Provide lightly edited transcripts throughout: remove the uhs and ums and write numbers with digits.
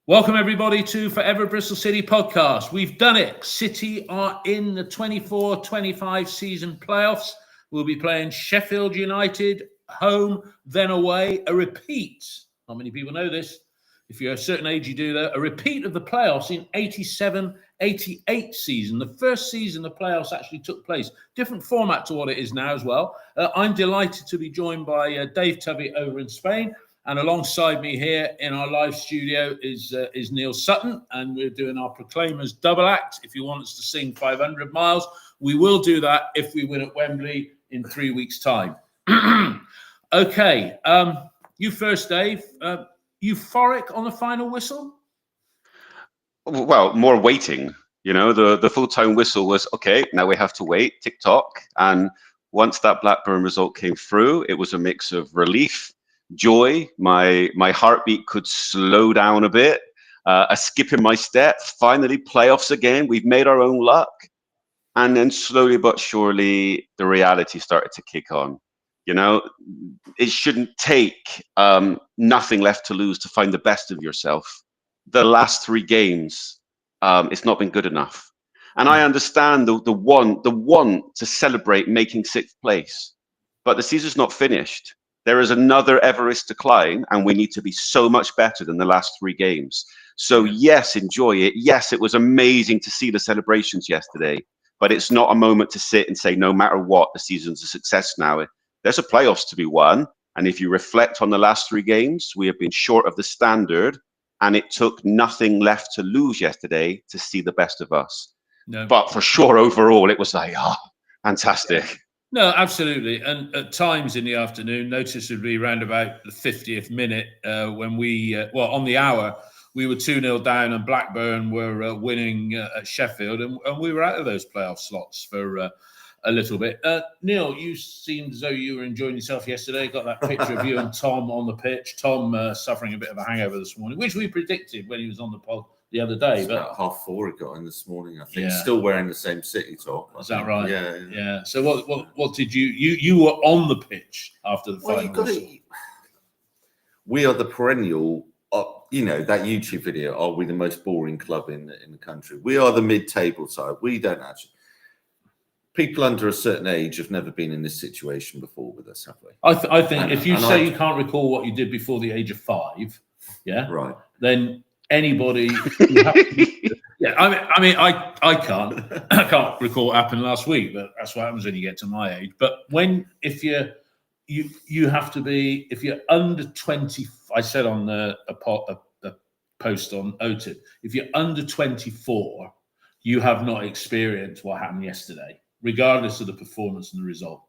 Welcome everybody to Forever Bristol City podcast. We've done it. City are in the 24-25 season playoffs. We'll be playing Sheffield United home, then away. A repeat. Not many people know this. If you're a certain age, you do that. A repeat of the playoffs in 87-88 season. The first season the playoffs actually took place. Different format to what it is now as well. I'm delighted to be joined by Dave Tubby over in Spain. And alongside me here in our live studio is Neil Sutton, and we're doing our Proclaimers double act. If you want us to sing 500 miles, we will do that if we win at Wembley in 3 weeks' time. Okay, you first, Dave. Euphoric on the final whistle? Well, more waiting. You know, the full-time whistle was, okay, now we have to wait, tick-tock. And once that Blackburn result came through, it was a mix of relief, joy, my heartbeat could slow down a bit, a skip in my step, finally playoffs again, we've made our own luck. And then slowly but surely, the reality started to kick on. You know, it shouldn't take nothing left to lose to find the best of yourself. The last 3 games, it's not been good enough. And I understand the want to celebrate making 6th place, but the season's not finished. There is another Everest to climb, and we need to be so much better than the last 3 games. So yes, enjoy it. Yes, it was amazing to see the celebrations yesterday, but it's not a moment to sit and say, no matter what, the season's a success now. There's a playoffs to be won. And if you reflect on the last 3 games, we have been short of the standard, and it took nothing left to lose yesterday to see the best of us. No. But for sure, overall, it was like, fantastic. Yeah. No, absolutely. And at times in the afternoon, noticeably around about the 50th minute, when we, on the hour, we were 2-0 down and Blackburn were winning at Sheffield, and we were out of those playoff slots for a little bit. Neil, you seemed as though you were enjoying yourself yesterday. Got that picture of you and Tom on the pitch. Tom suffering a bit of a hangover this morning, which we predicted when he was on the pod the other day. It's about 4:30 he got in this morning, I think. Yeah. Still wearing the same City top. Is that right? Yeah. So what did you were on the pitch after the final? We are the perennial, that YouTube video, are we the most boring club in the country? We are the mid-table side. We don't actually. People under a certain age have never been in this situation before with us, have we? I think if you say you can't recall what you did before the age of 5, right, then anybody, I can't recall what happened last week, but that's what happens when you get to my age. But if you have to be, if you're under 20, I said on a post on OTIP, if you're under 24, you have not experienced what happened yesterday, regardless of the performance and the result.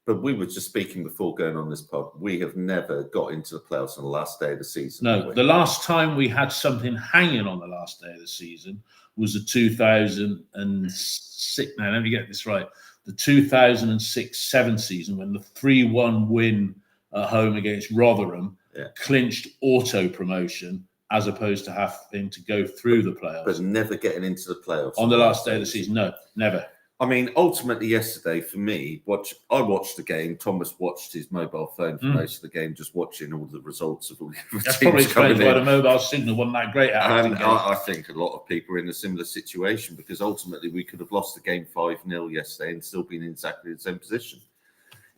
But we were just speaking before going on this pod. We have never got into the playoffs on the last day of the season. No, the last time we had something hanging on the last day of the season was the 2006. Now, let me get this right. The 2006-7 season, when the 3-1 win at home against Rotherham clinched auto promotion, as opposed to having to go through the playoffs. But never getting into the playoffs on the last day of the season. No, never. I mean, ultimately yesterday for me, I watched the game. Thomas watched his mobile phone for most of the game, just watching all the results of all the teams. That's probably explains why the mobile signal wasn't that great. And I think a lot of people are in a similar situation, because ultimately we could have lost the game 5-0 yesterday and still been in exactly the same position.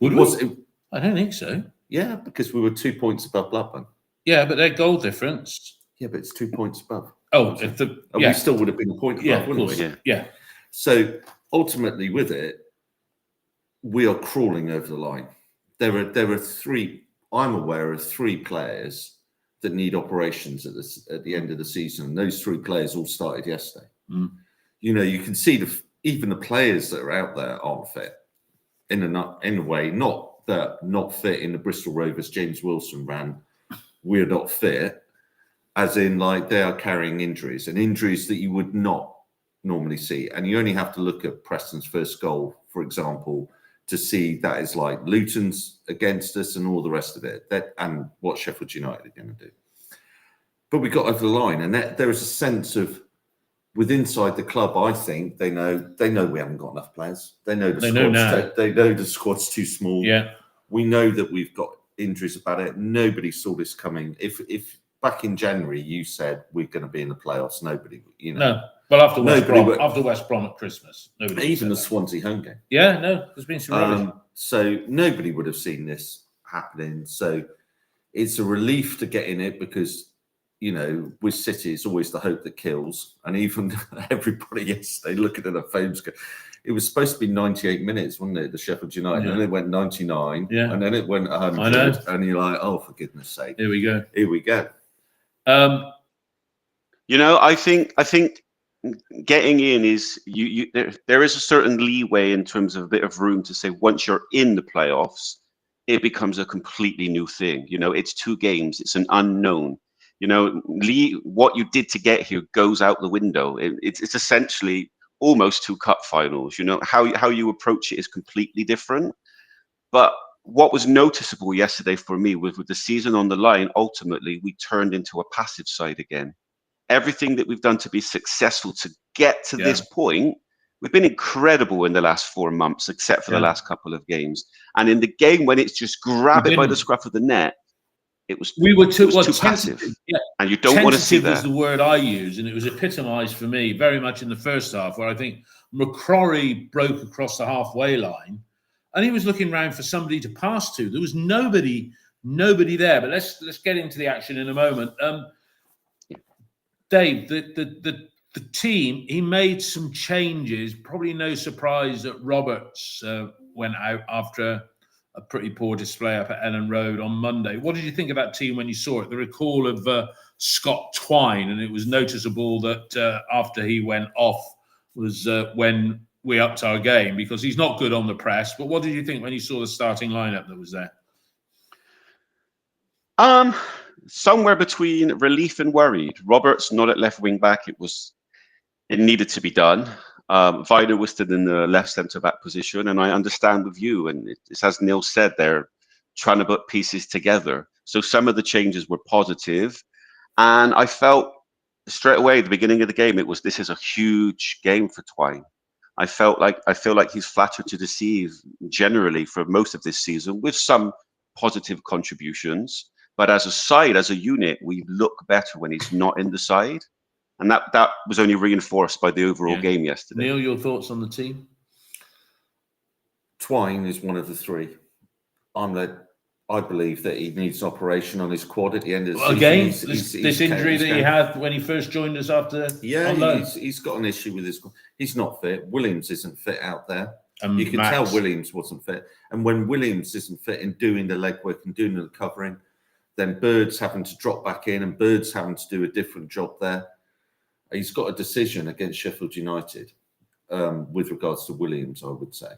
Would we? I don't think so. Yeah, because we were 2 points above Blackburn. Yeah, but their goal difference. Yeah, but it's 2 points above. We still would have been a point above, wouldn't we? Yeah. So ultimately, with it, we are crawling over the line. There are 3. I'm aware of 3 players that need operations at the end of the season, and those 3 players all started yesterday. You can see even the players that are out there aren't fit in a way. Not fit in the Bristol Rovers. James Wilson ran. We're not fit, as in like they are carrying injuries, and injuries that you would not normally see. And you only have to look at Preston's first goal, for example, to see that is like Luton's against us and all the rest of it, and what Sheffield United are going to do. But we got over the line, and there is a sense of, inside the club, I think they know we haven't got enough players. They know they know the squad's too small. Yeah, we know that we've got injuries about it. Nobody saw this coming. If back in January, you said we're going to be in the playoffs. Nobody, No. Well, after West Brom at Christmas, nobody. Even the Swansea home game. Yeah, no, there's been some rubbish. So nobody would have seen this happening. So it's a relief to get in it because, with City, it's always the hope that kills. And even everybody yesterday looking at their phones, it was supposed to be 98 minutes, wasn't it? The Sheffield United, and then it went 99, and then it went 100, and you're like, oh, for goodness sake! Here we go. Here we go. I think getting in is there is a certain leeway in terms of a bit of room to say once you're in the playoffs, it becomes a completely new thing. It's 2 games, it's an unknown. What you did to get here goes out the window. It's essentially almost 2 cup finals. How you approach it is completely different. But what was noticeable yesterday for me was with the season on the line, ultimately we turned into a passive side again. Everything that we've done to be successful to get to this point, we've been incredible in the last 4 months, except for the last couple of games. And in the game when it's just grab it by the scruff of the net, we were too passive. Yeah. And you don't want to see that. Tentative is the word I use, and it was epitomised for me very much in the first half, where I think McCrory broke across the halfway line, and he was looking around for somebody to pass to. There was nobody there. But let's get into the action in a moment. Dave, the team, he made some changes. Probably no surprise that Roberts went out after a pretty poor display up at Ellen Road on Monday. What did you think of that team when you saw it? The recall of Scott Twine, and it was noticeable that after he went off was when we upped our game, because he's not good on the press. But what did you think when you saw the starting lineup that was there? Somewhere between relief and worried. Roberts not at left wing back. It needed to be done. Vida was still in the left centre back position, and I understand with you. And it's as Neil said, they're trying to put pieces together. So some of the changes were positive, and I felt straight away at the beginning of the game this is a huge game for Twine. I feel like he's flattered to deceive generally for most of this season with some positive contributions. But as a side, as a unit, we look better when he's not in the side. And that was only reinforced by the overall game yesterday. Neil, your thoughts on the team? Twine is one of the 3. I believe that he needs operation on his quad at the end of the season. Again, this injury that he had when he first joined us after. Yeah, he's got an issue with his. He's not fit. Williams isn't fit out there. You can tell Williams wasn't fit. And when Williams isn't fit in doing the legwork and doing the covering, then Bird's having to drop back in, and Bird's having to do a different job there. He's got a decision against Sheffield United with regards to Williams, I would say.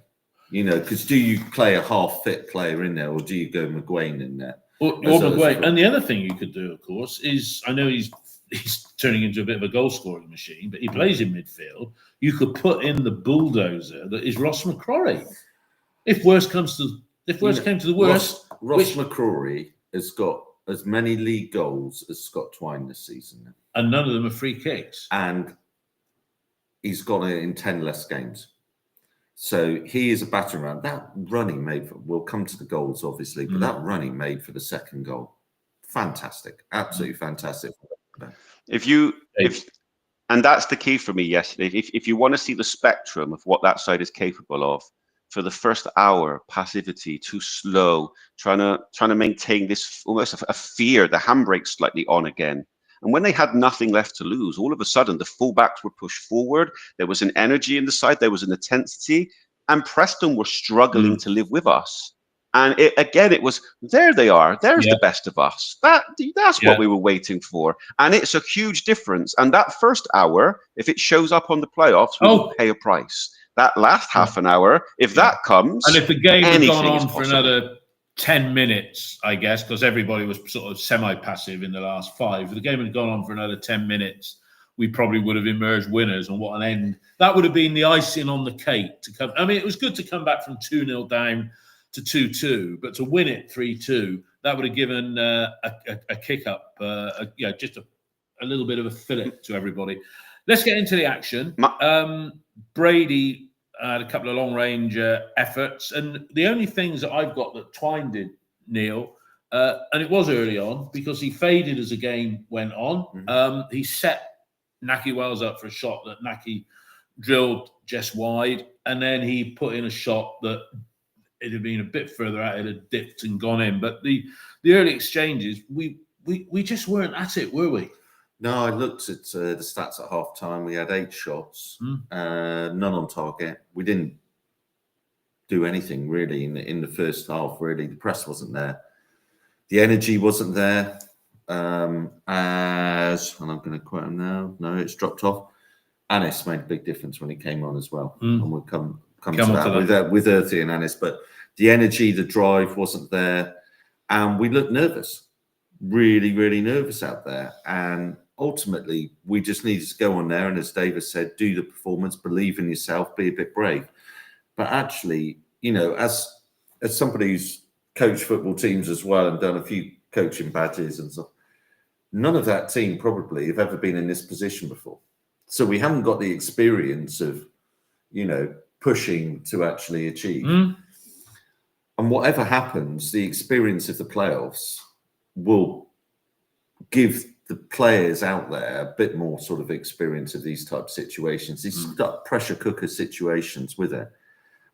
Because do you play a half-fit player in there, or do you go McGuane in there? Or McGuane. And the other thing you could do, of course, is, I know he's turning into a bit of a goal-scoring machine, but he plays in midfield. You could put in the bulldozer that is Ross McCrory. If worst came to the worst, Ross McCrory has got as many league goals as Scott Twine this season, and none of them are free kicks. And he's got it in 10 less games. So he is a battering ram. That running we'll come to the goals, obviously, but that running made for the second goal. Fantastic. Absolutely fantastic. And that's the key for me yesterday. If you want to see the spectrum of what that side is capable of, for the first hour, passivity, too slow, trying to maintain this almost a fear, the handbrake slightly on again. And when they had nothing left to lose, all of a sudden the fullbacks were pushed forward. There was an energy in the side, there was an intensity, and Preston were struggling to live with us. And it was, there they are, there's the best of us. That's what we were waiting for. And it's a huge difference. And that first hour, if it shows up on the playoffs, we will pay a price. That last half an hour, if that comes, and if the game had gone on for another 10 minutes, I guess, because everybody was sort of semi-passive in the last 5. If the game had gone on for another 10 minutes, we probably would have emerged winners. And what an end. That would have been the icing on the cake to come. I mean, it was good to come back from 2-0 down to 2-2, but to win it 3-2, that would have given a kick up, just a little bit of a fillip to everybody. Let's get into the action. Brady had a couple of long-range efforts, and the only things that I've got that Twine did, Neil, And it was early on because he faded as the game went on. He set Naki Wells up for a shot that Naki drilled just wide, and then he put in a shot that it had been a bit further out, it had dipped and gone in. But the early exchanges, we just weren't at it, were we? No, I looked at the stats at half time. We had 8 shots, none on target. We didn't do anything really in the first half. Really, the press wasn't there, the energy wasn't there. And I'm going to quote him now. No, it's dropped off. Anis made a big difference when he came on as well, and we'll come to that with Earthy and Anis. But the energy, the drive wasn't there, and we looked nervous, really, really nervous out there. And ultimately, we just needed to go on there and, as David said, do the performance, believe in yourself, be a bit brave. But actually, you know, as somebody who's coached football teams as well and done a few coaching badges and stuff, none of that team probably have ever been in this position before. So we haven't got the experience of, you know, pushing to actually achieve. And whatever happens, the experience of the playoffs will give the players out there a bit more sort of experience of these type of situations, these pressure cooker situations with it.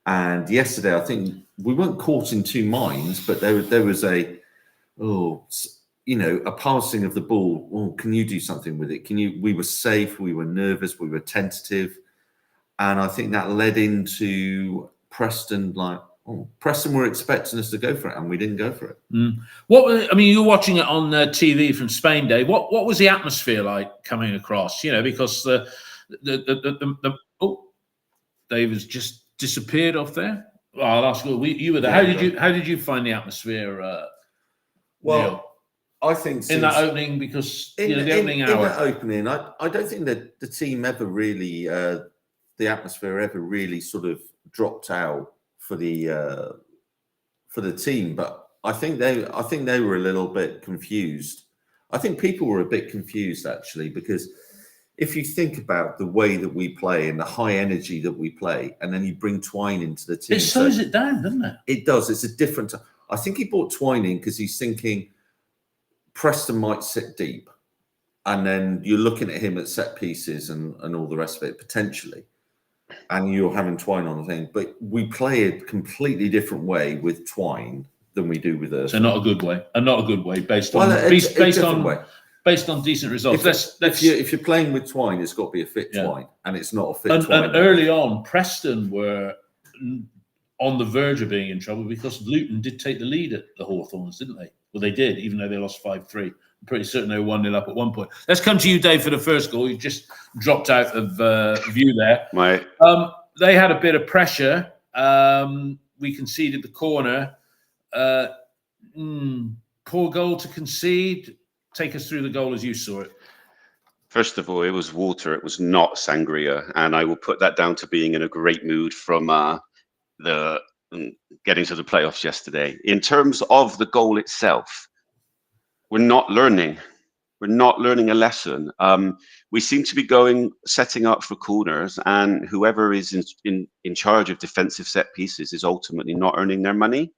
And yesterday, I think we weren't caught in two minds, but there was a passing of the ball. Oh, can you do something with it? We were safe, we were nervous, we were tentative. And I think that led into Preston, Preston were expecting us to go for it, and we didn't go for it. You were watching it on TV from Spain, Dave. What was the atmosphere like coming across? You know, because Dave has just disappeared off there. Oh, I'll ask you. You were there. How did you find the atmosphere? Neil? I think in that opening, because the opening hour. In that opening, I don't think that the team ever really, the atmosphere ever really sort of dropped out for the team. But I think they were a little bit confused. I think people were a bit confused actually, because if you think about the way that we play and the high energy that we play, and then you bring Twine into the team, it slows it down, doesn't it? It does. It's a different. I think he brought Twine in because he's thinking Preston might sit deep, and then you're looking at him at set pieces and all the rest of it potentially, and you're having Twine on the thing. But we play a completely different way with Twine than we do with us. So not a good way, based on decent results. If you're playing with Twine, it's got to be a fit Twine, and it's not a fit Twine. And early on, Preston were on the verge of being in trouble because Luton did take the lead at the Hawthorns, didn't they? Well, they did, even though they lost 5-3. I'm pretty certain they were 1-0 up at one point. Let's come to you, Dave, for the first goal. You've just dropped out of view there. Right. They had a bit of pressure. We conceded the corner. Poor goal to concede. Take us through the goal as you saw it. First of all, it was water. It was not sangria. And I will put that down to being in a great mood from the getting to the playoffs yesterday. In terms of the goal itself, we're not learning. We're not learning a lesson. We seem to be setting up for corners, and whoever is in charge of defensive set pieces is ultimately not earning their money,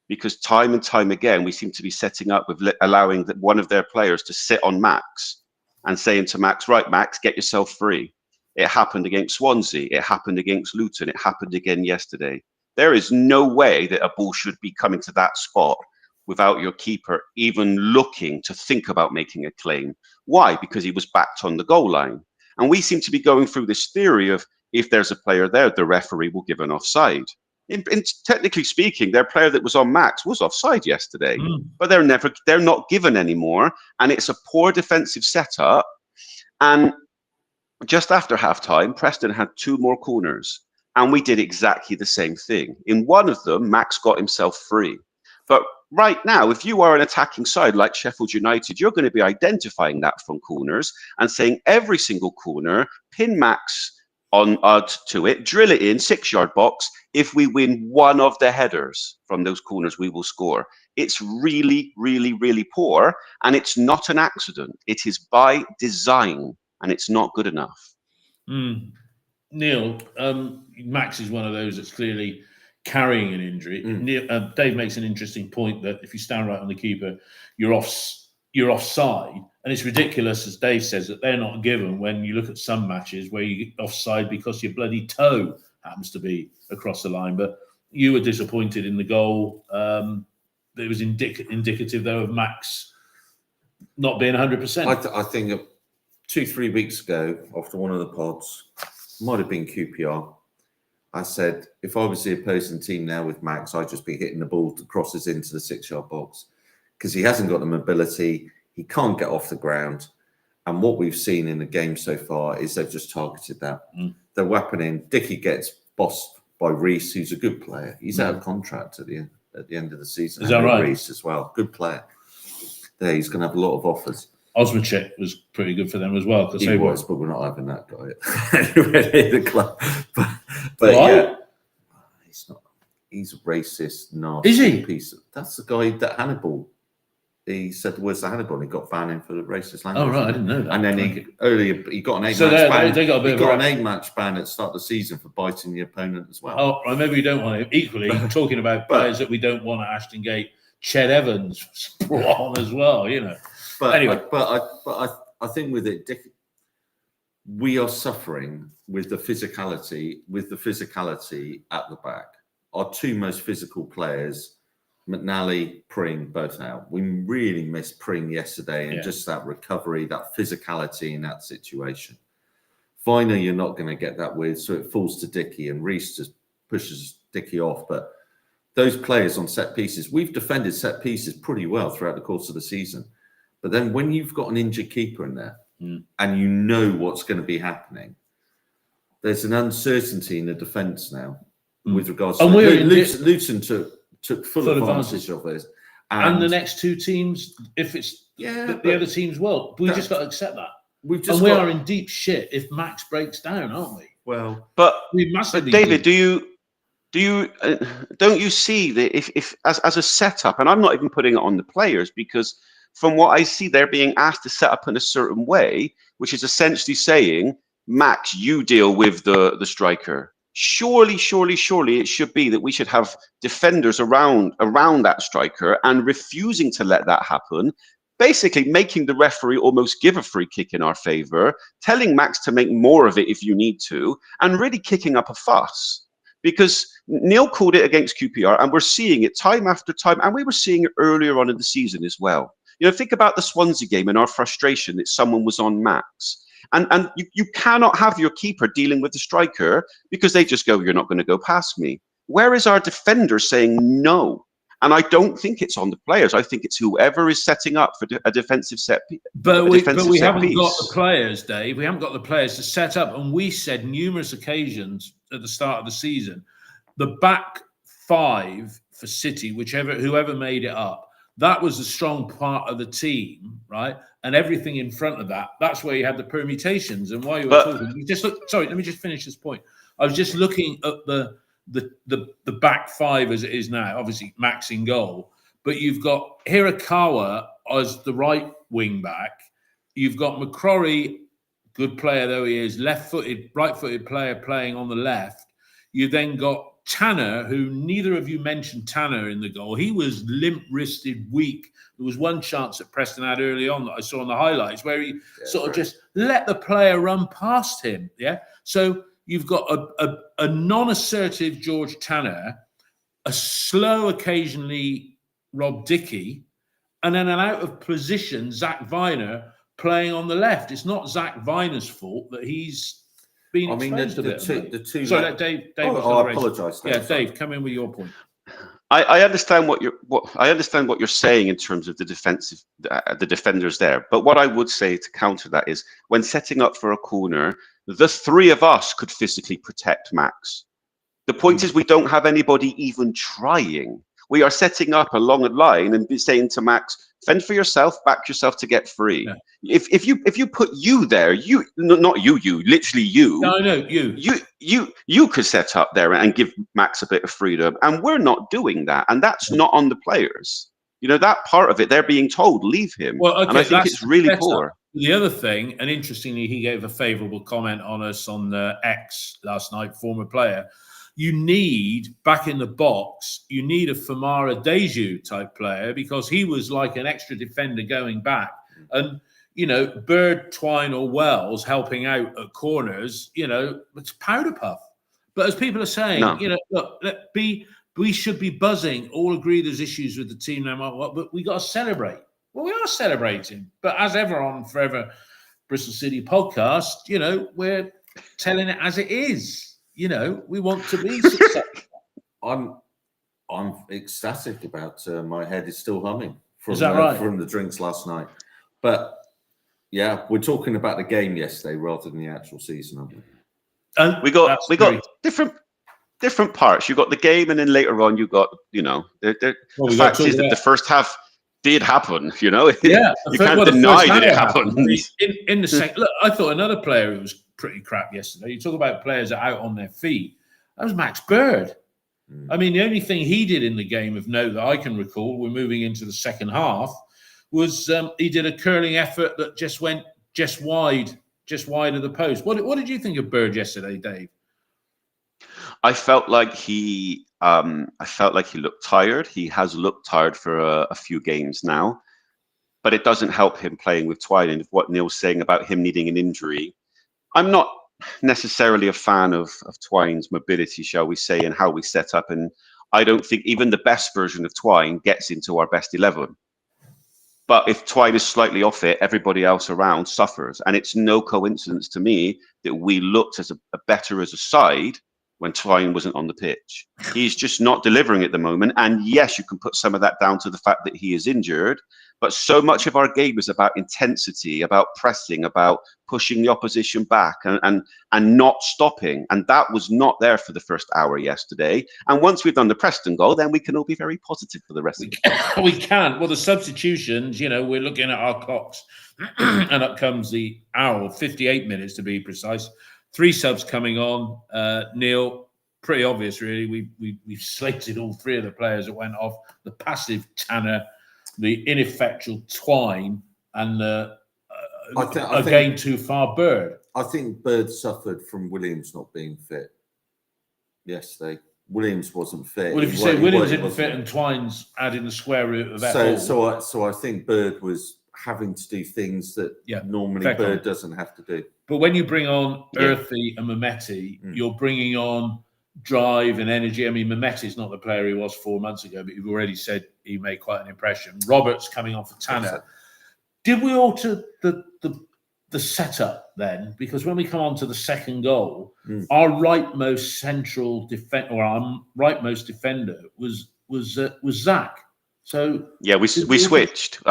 because time and time again, we seem to be setting up with allowing one of their players to sit on Max and saying to Max, right, Max, get yourself free. It happened against Swansea. It happened against Luton. It happened again yesterday. There is no way that a ball should be coming to that spot without your keeper even looking to think about making a claim. Why? Because he was backed on the goal line. And we seem to be going through this theory of if there's a player there, the referee will give an offside. In technically speaking, their player that was on Max was offside yesterday, but they're not given anymore. And it's a poor defensive setup. And just after halftime, Preston had 2 more corners. And we did exactly the same thing. In one of them, Max got himself free. But right now, if you are an attacking side like Sheffield United, you're going to be identifying that from corners and saying every single corner, pin Max on to it, drill it in 6-yard box. If we win one of the headers from those corners, we will score. It's really, really, really poor. And it's not an accident. It is by design, and it's not good enough. Neil, Max is one of those that's clearly carrying an injury. Dave makes an interesting point that if you stand right on the keeper, you're offside. And it's ridiculous, as Dave says, that they're not given when you look at some matches where you get offside because your bloody toe happens to be across the line. But you were disappointed in the goal. It was indicative, though, of Max not being 100%. I think 2-3 weeks ago, after one of the pods, might have been QPR, I said, if I was the opposing team now with Max, I'd just be hitting the ball that crosses into the 6-yard box because he hasn't got the mobility. He can't get off the ground. And what we've seen in the game so far is they've just targeted that. They're weaponing. Dickey gets bossed by Reece, who's a good player. He's out of contract at the end of the season. Is that right? Reece as well. Good player. There, he's going to have a lot of offers. Osmacek was pretty good for them as well. He was, but we're not having that guy at the club. But yeah, he's not. He's a racist, nasty Is he? piece. That's the guy that Hannibal. He said the words to Hannibal and he got banned for the racist language. Oh right, I didn't know that. And then he got an 8-match ban. They got a bit an 8-match ban at the start of the season for biting the opponent as well. Oh, right, maybe we don't want him. Equally, talking about players that we don't want at Ashton Gate, Ched Evans brought on as well. You know. But anyway, I think with it, Dick, we are suffering with the physicality at the back. Our two most physical players, McNally, Pring, both out. We really missed Pring yesterday and just that recovery, that physicality in that situation. Finally, you're not going to get that with, so it falls to Dickey and Reece just pushes Dickey off. But those players on set pieces, we've defended set pieces pretty well throughout the course of the season. But then when you've got an injured keeper in there and you know what's going to be happening, there's an uncertainty in the defence now with regards to Luton took full advantage of it. And the next two teams, if it's the other teams, well, we just got to accept that. We are in deep shit if Max breaks down, aren't we? Well, but David, don't you see that if as a setup, and I'm not even putting it on the players because from what I see, they're being asked to set up in a certain way, which is essentially saying, Max, you deal with the striker. Surely it should be that we should have defenders around that striker and refusing to let that happen, basically making the referee almost give a free kick in our favour, telling Max to make more of it if you need to, and really kicking up a fuss. Because Neil called it against QPR, and we're seeing it time after time, and we were seeing it earlier on in the season as well. You know, think about the Swansea game and our frustration that someone was on Max. And you cannot have your keeper dealing with the striker because they just go, you're not going to go past me. Where is our defender saying no? And I don't think it's on the players. I think it's whoever is setting up for a defensive set piece. But we haven't got the players, Dave. We haven't got the players to set up. And we said numerous occasions at the start of the season, the back five for City, whoever made it up, that was the strong part of the team, right? And everything in front of that, that's where you had the permutations. And while you were talking, you just look. Sorry, let me just finish this point. I was just looking at the back five as it is now. Obviously, Max in goal, but you've got Hirakawa as the right wing back. You've got McCrory, good player though he is, right-footed player playing on the left. You then got Tanner, who neither of you mentioned Tanner in the goal. He was limp-wristed, weak. There was one chance that Preston had early on that I saw in the highlights where he sort of just let the player run past him. Yeah. So you've got a non-assertive George Tanner, a slow occasionally Rob Dickey, and then an out-of-position Zach Viner playing on the left. It's not Zach Viner's fault that he's been exposed a bit. Sorry, Dave. I apologise. Yeah, Dave, come in with your point. I understand what you're saying in terms of the defenders there. But what I would say to counter that is when setting up for a corner, the three of us could physically protect Max. The point is we don't have anybody even trying. We are setting up along a line and saying to Max, fend for yourself, back yourself to get free. Yeah. If you put you there, literally you. No, you could set up there and give Max a bit of freedom, and we're not doing that, and that's not on the players. You know, that part of it, they're being told leave him, and I think it's really poor. The other thing, and interestingly, he gave a favourable comment on us on X last night, former player. you need back in the box, you need a Famara Deju type player because he was like an extra defender going back. And, you know, Bird, Twine or Wells helping out at corners, you know, it's powder puff. But as people are saying, you know, look, we should be buzzing. All agree there's issues with the team now, but we got to celebrate. Well, we are celebrating. But as ever on Forever Bristol City podcast, you know, we're telling it as it is. You know, we want to be successful. I'm ecstatic about my head is still humming from, is that right? From the drinks last night. But yeah, we're talking about the game yesterday rather than the actual season, aren't we? And we got different parts. You got the game, and then later on you got, you know, the fact is that the first half did happen. You know, yeah, you can't deny that it happened. In the second, look, I thought another player who was pretty crap yesterday. You talk about players that are out on their feet. That was Max Bird. I mean, the only thing he did in the game of note that I can recall, we're moving into the second half, was he did a curling effort that just went just wide of the post. What did you think of Bird yesterday, Dave? I felt like he looked tired. He has looked tired for a few games now, but it doesn't help him playing with Twine. And what Neil's saying about him needing an injury, I'm not necessarily a fan of Twine's mobility, shall we say, and how we set up. And I don't think even the best version of Twine gets into our best 11. But if Twine is slightly off it, everybody else around suffers. And it's no coincidence to me that we looked as a better as a side when Twine wasn't on the pitch. He's just not delivering at the moment. And yes, you can put some of that down to the fact that he is injured. But so much of our game is about intensity, about pressing, about pushing the opposition back and not stopping. And that was not there for the first hour yesterday. And once we've done the Preston goal, then we can all be very positive for the rest of the game. We can. Well, the substitutions, you know, we're looking at our clocks. And up comes the hour, 58 minutes to be precise. 3 subs coming on. Neil, pretty obvious, really. We've slated all 3 of the players that went off. The passive Tanner, the ineffectual Twine, and again too far Bird. I think Bird suffered from Williams not being fit yesterday. Williams wasn't fit. Well, if you say Williams isn't fit and Twine's adding the square root of that, so I think Bird was having to do things that normally Bird doesn't have to do. But when you bring on Earthy and Mehmeti, you're bringing on drive and energy. I mean, Mehmeti's not the player he was 4 months ago, but you've already said he made quite an impression. Roberts coming on for Tanner. Did we alter the setup then? Because when we come on to the second goal, our rightmost central defender, or our rightmost defender was Zach. So yeah, we switched.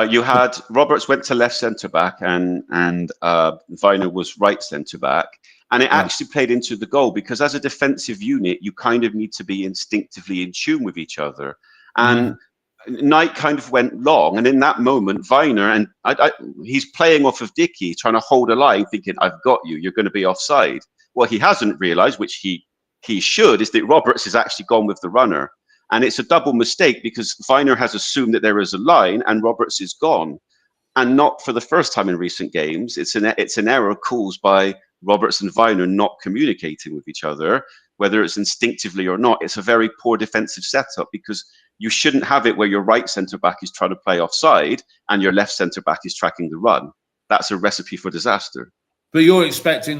You had Roberts went to left centre back and Viner was right centre back. And it actually played into the goal because as a defensive unit, you kind of need to be instinctively in tune with each other. And Knight kind of went long. And in that moment, Viner, and he's playing off of Dickey, trying to hold a line, thinking, I've got you, you're going to be offside. What he hasn't realised, which he should, is that Roberts has actually gone with the runner. And it's a double mistake because Viner has assumed that there is a line and Roberts is gone. And not for the first time in recent games. It's an error caused by Roberts and Viner not communicating with each other, whether it's instinctively or not. It's a very poor defensive setup because you shouldn't have it where your right centre-back is trying to play offside and your left centre-back is tracking the run. That's a recipe for disaster. But you're expecting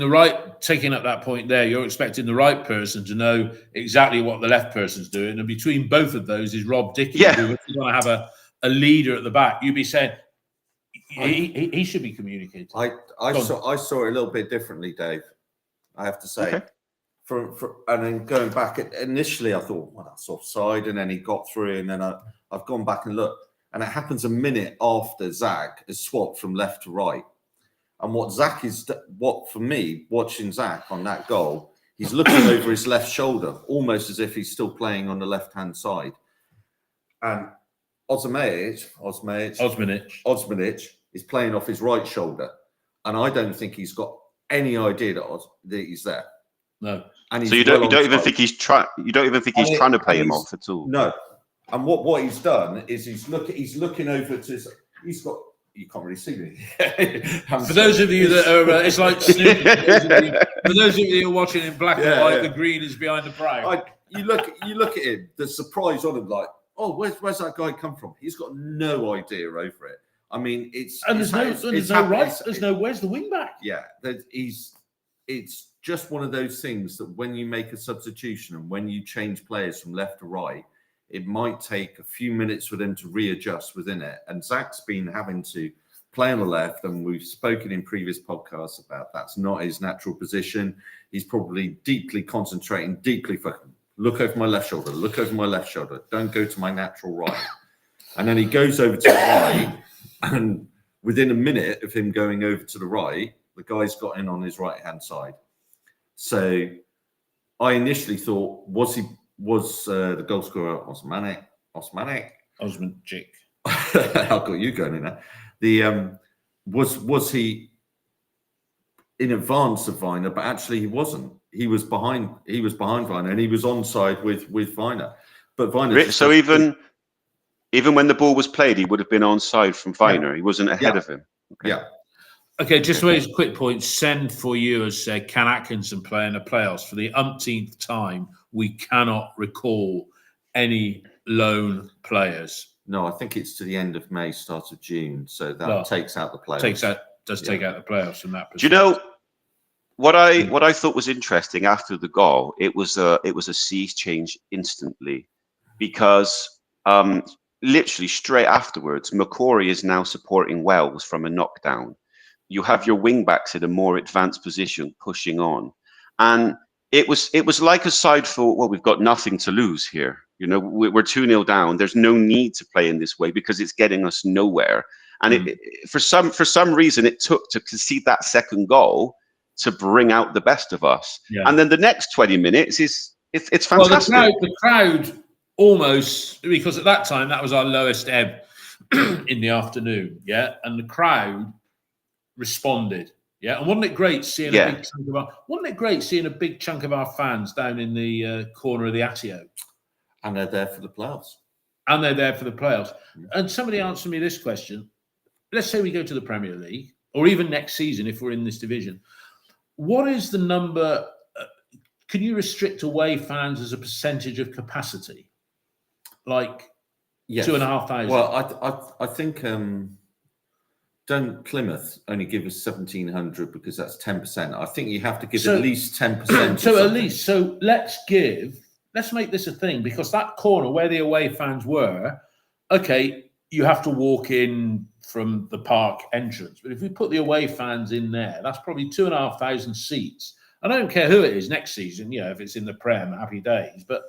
taking up that point there, you're expecting the right person to know exactly what the left person's doing. And between both of those is Rob Dickey, who, if you want to have a leader at the back, you'd be saying he should be communicating. I saw it a little bit differently, Dave, I have to say. Okay. And then going back, initially I thought, well, that's offside. And then he got through. And then I've gone back and looked. And it happens a minute after Zach has swapped from left to right. And for me, watching Zach on that goal, he's looking over his left shoulder, almost as if he's still playing on the left-hand side. And Osmanic is playing off his right shoulder. And I don't think he's got any idea that he's there. No. And so you don't even think he's trying to play him off at all? No. And what he's done is he's looking over to he's got you can't really see me. For those of you that are, it's like snooker. For those of you who are watching in black and white, the green is behind the brown. You look at him, the surprise on him, like, oh, where's that guy come from? He's got no idea over it. I mean, there's no where's the wing back? Yeah, it's just one of those things that when you make a substitution and when you change players from left to right, it might take a few minutes for them to readjust within it. And Zach's been having to play on the left, and we've spoken in previous podcasts about that's not his natural position. He's probably deeply concentrating, deeply focused. Look over my left shoulder, look over my left shoulder. Don't go to my natural right. And then he goes over to the right, and within a minute of him going over to the right, the guy's got in on his right-hand side. So I initially thought, was the goal scorer Osmanic? Osmanjic. I've got you going in there. Was he in advance of Viner? But actually, he wasn't. He was behind Viner, and he was onside with Viner. But Viner. So even when the ball was played, he would have been onside from Viner. Yeah. He wasn't ahead of him. Okay. Yeah. Okay, just to raise a quick point. Send for you has said, can Atkinson play in the playoffs? For the umpteenth time, we cannot recall any loan players. No, I think it's to the end of May, start of June. So that takes out the playoffs. Take out the playoffs from that perspective. Do you know what I thought was interesting after the goal? It was a sea change instantly, because literally straight afterwards, McCory is now supporting Wells from a knockdown. You have your wing backs in a more advanced position pushing on, and it was like a side thought, well, we've got nothing to lose here. You know, we're 2-0 down. There's no need to play in this way because it's getting us nowhere. And for some reason, it took to concede that second goal to bring out the best of us. Yeah. And then the next 20 minutes it's fantastic. Well, the crowd almost, because at that time that was our lowest ebb in the afternoon. Yeah, and the crowd responded. Yeah, and wasn't it great seeing a big chunk of our fans down in the corner of the Atio? And they're there for the playoffs. And somebody answer me this question. Let's say we go to the Premier League, or even next season if we're in this division. What is the number? Can you restrict away fans as a percentage of capacity? Like 2,500? Well, I think... don't Plymouth only give us 1,700 because that's 10%? I think you have to give at least 10%. So let's make this a thing, because that corner where the away fans were, okay, you have to walk in from the park entrance. But if we put the away fans in there, that's probably 2,500 seats. I don't care who it is next season, if it's in the Prem, happy days. But,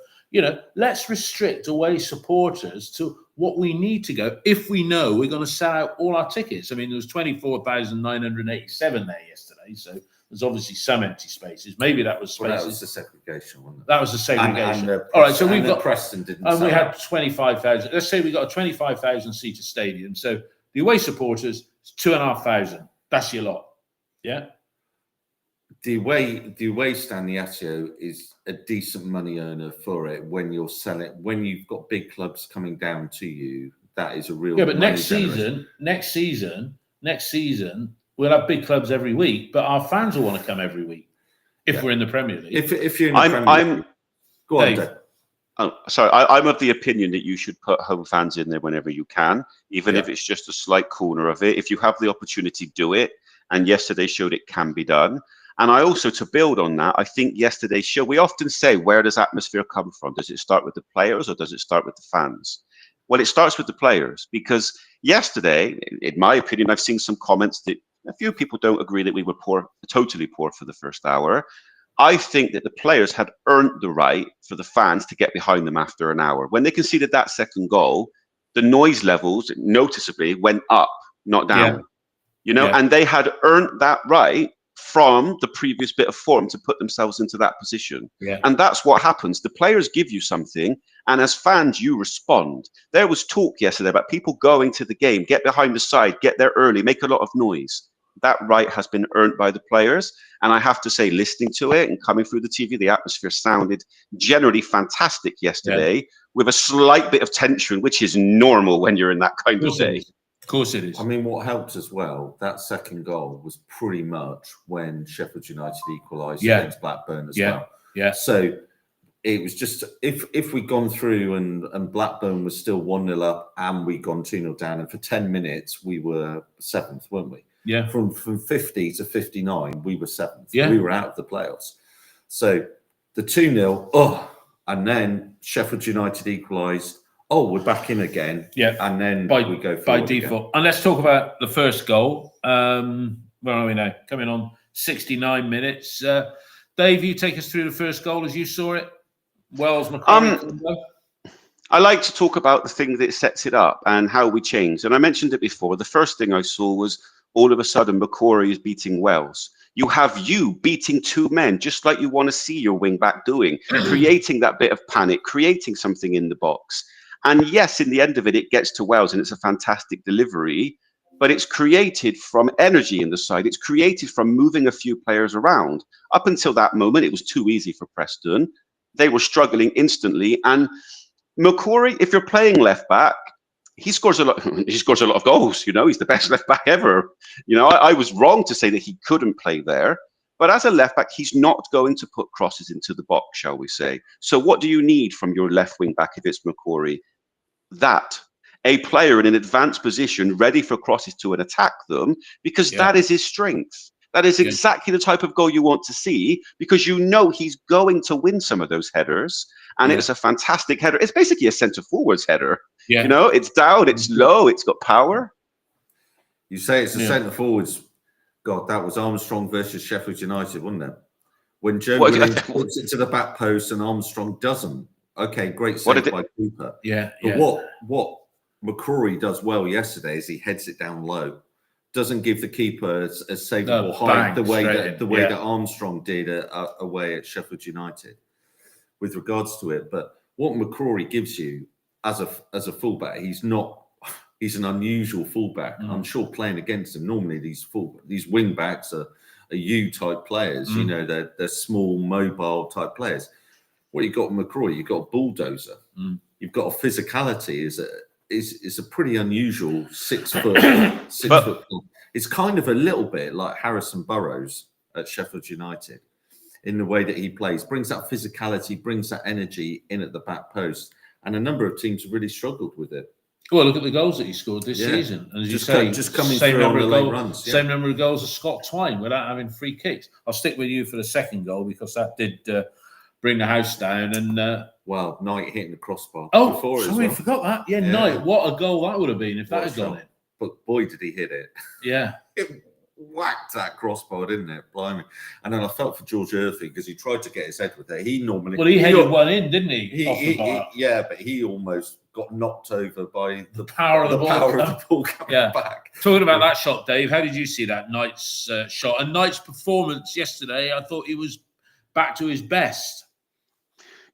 let's restrict away supporters to what we need to go if we know we're going to sell out all our tickets. I mean, there was 24,987 there yesterday, so there's obviously some empty spaces. Maybe that was spaces. Well, that was the segregation, wasn't it? That was the segregation. All right, so we've got Preston didn't. And we had 25,000. Let's say we got a 25,000 seater stadium. So the away supporters, 2,500. That's your lot. Yeah. The away stand, the Atio, is a decent money earner for it when you're selling. When you've got big clubs coming down to you, that is a real. Yeah, but next season, we'll have big clubs every week, but our fans will want to come every week if we're in the Premier League. If you're in the Premier League, go on, Dave. Oh, sorry, I'm of the opinion that you should put home fans in there whenever you can, even if it's just a slight corner of it. If you have the opportunity, do it. And yesterday showed it can be done. And I also, to build on that, I think yesterday's show, we often say, where does atmosphere come from? Does it start with the players or does it start with the fans? Well, it starts with the players, because yesterday, in my opinion, I've seen some comments that a few people don't agree that we were totally poor for the first hour. I think that the players had earned the right for the fans to get behind them after an hour. When they conceded that second goal, the noise levels noticeably went up, not down. And they had earned that right from the previous bit of form to put themselves into that position. And that's what happens. The players give you something, and as fans, you respond. There was talk yesterday about people going to the game, get behind the side, get there early, make a lot of noise. That right has been earned by the players. And I have to say, listening to it and coming through the TV, the atmosphere sounded generally fantastic yesterday, with a slight bit of tension, which is normal when you're in that kind of day. Of course it is. I mean, what helped as well, that second goal was pretty much when Sheffield United equalised against Blackburn as well. Yeah. So it was just, if we'd gone through and Blackburn was still 1-0 up and we'd gone 2-0 down, and for 10 minutes we were 7th, weren't we? Yeah. From 50 to 59, we were 7th. Yeah. We were out of the playoffs. So the 2-0, and then Sheffield United equalised. Oh, we're back in again. Yeah. And then we go by default. again. And let's talk about the first goal. Where are we now? Coming on 69 minutes. Dave, you take us through the first goal as you saw it. Wells, McCarthy. I like to talk about the thing that sets it up and how we changed. And I mentioned it before. The first thing I saw was all of a sudden McCrory is beating Wells. You have you beating two men, just like you want to see your wing back doing, creating that bit of panic, creating something in the box. And yes, in the end of it, it gets to Wells and it's a fantastic delivery, but it's created from energy in the side. It's created from moving a few players around. Up until that moment, it was too easy for Preston. They were struggling instantly. And McCrory, if you're playing left back, he scores a lot of goals. You know, he's the best left back ever. You know, I was wrong to say that he couldn't play there. But as a left back, he's not going to put crosses into the box, shall we say. So what do you need from your left wing back if it's McCrory? That. A player in an advanced position ready for crosses to attack them, because that is his strength. That is exactly the type of goal you want to see, because you know he's going to win some of those headers. And it's a fantastic header. It's basically a centre forwards header. Yeah. You know, it's down, it's low, it's got power. You say it's a centre forwards. God, that was Armstrong versus Sheffield United, wasn't it? When Joe Williams puts it to the back post and Armstrong doesn't. Okay, great save by Cooper. But what McCrory does well yesterday is he heads it down low. Doesn't give the keeper a savable height the way that Armstrong did away at Sheffield United with regards to it. But what McCrory gives you as a fullback, he's an unusual fullback. I'm sure playing against him, normally these wing backs are U-type players. You know, they're small, mobile type players. What you got with McCrory, you've got a bulldozer. You've got a physicality. Is a pretty unusual 6 foot. It's kind of a little bit like Harrison Burrows at Sheffield United in the way that he plays. Brings that physicality, brings that energy in at the back post. And a number of teams have really struggled with it. Well, look at the goals that he scored this season. And as you say, just coming through on the late runs. Same number of goals as Scott Twine without having free kicks. I'll stick with you for the second goal because that did bring the house down. And Knight hitting the crossbar. Oh, sorry, I forgot that. Yeah, Knight. What a goal that would have been if that had gone in. But boy, did he hit it. Yeah. It whacked that crossbar, didn't it? Blimey. And then I felt for George Earthy because he tried to get his head with it. He headed one in, didn't he? But he almost got knocked over by the power of the ball coming back. Talking about that shot, Dave, how did you see that Knight's shot? And Knight's performance yesterday, I thought he was back to his best.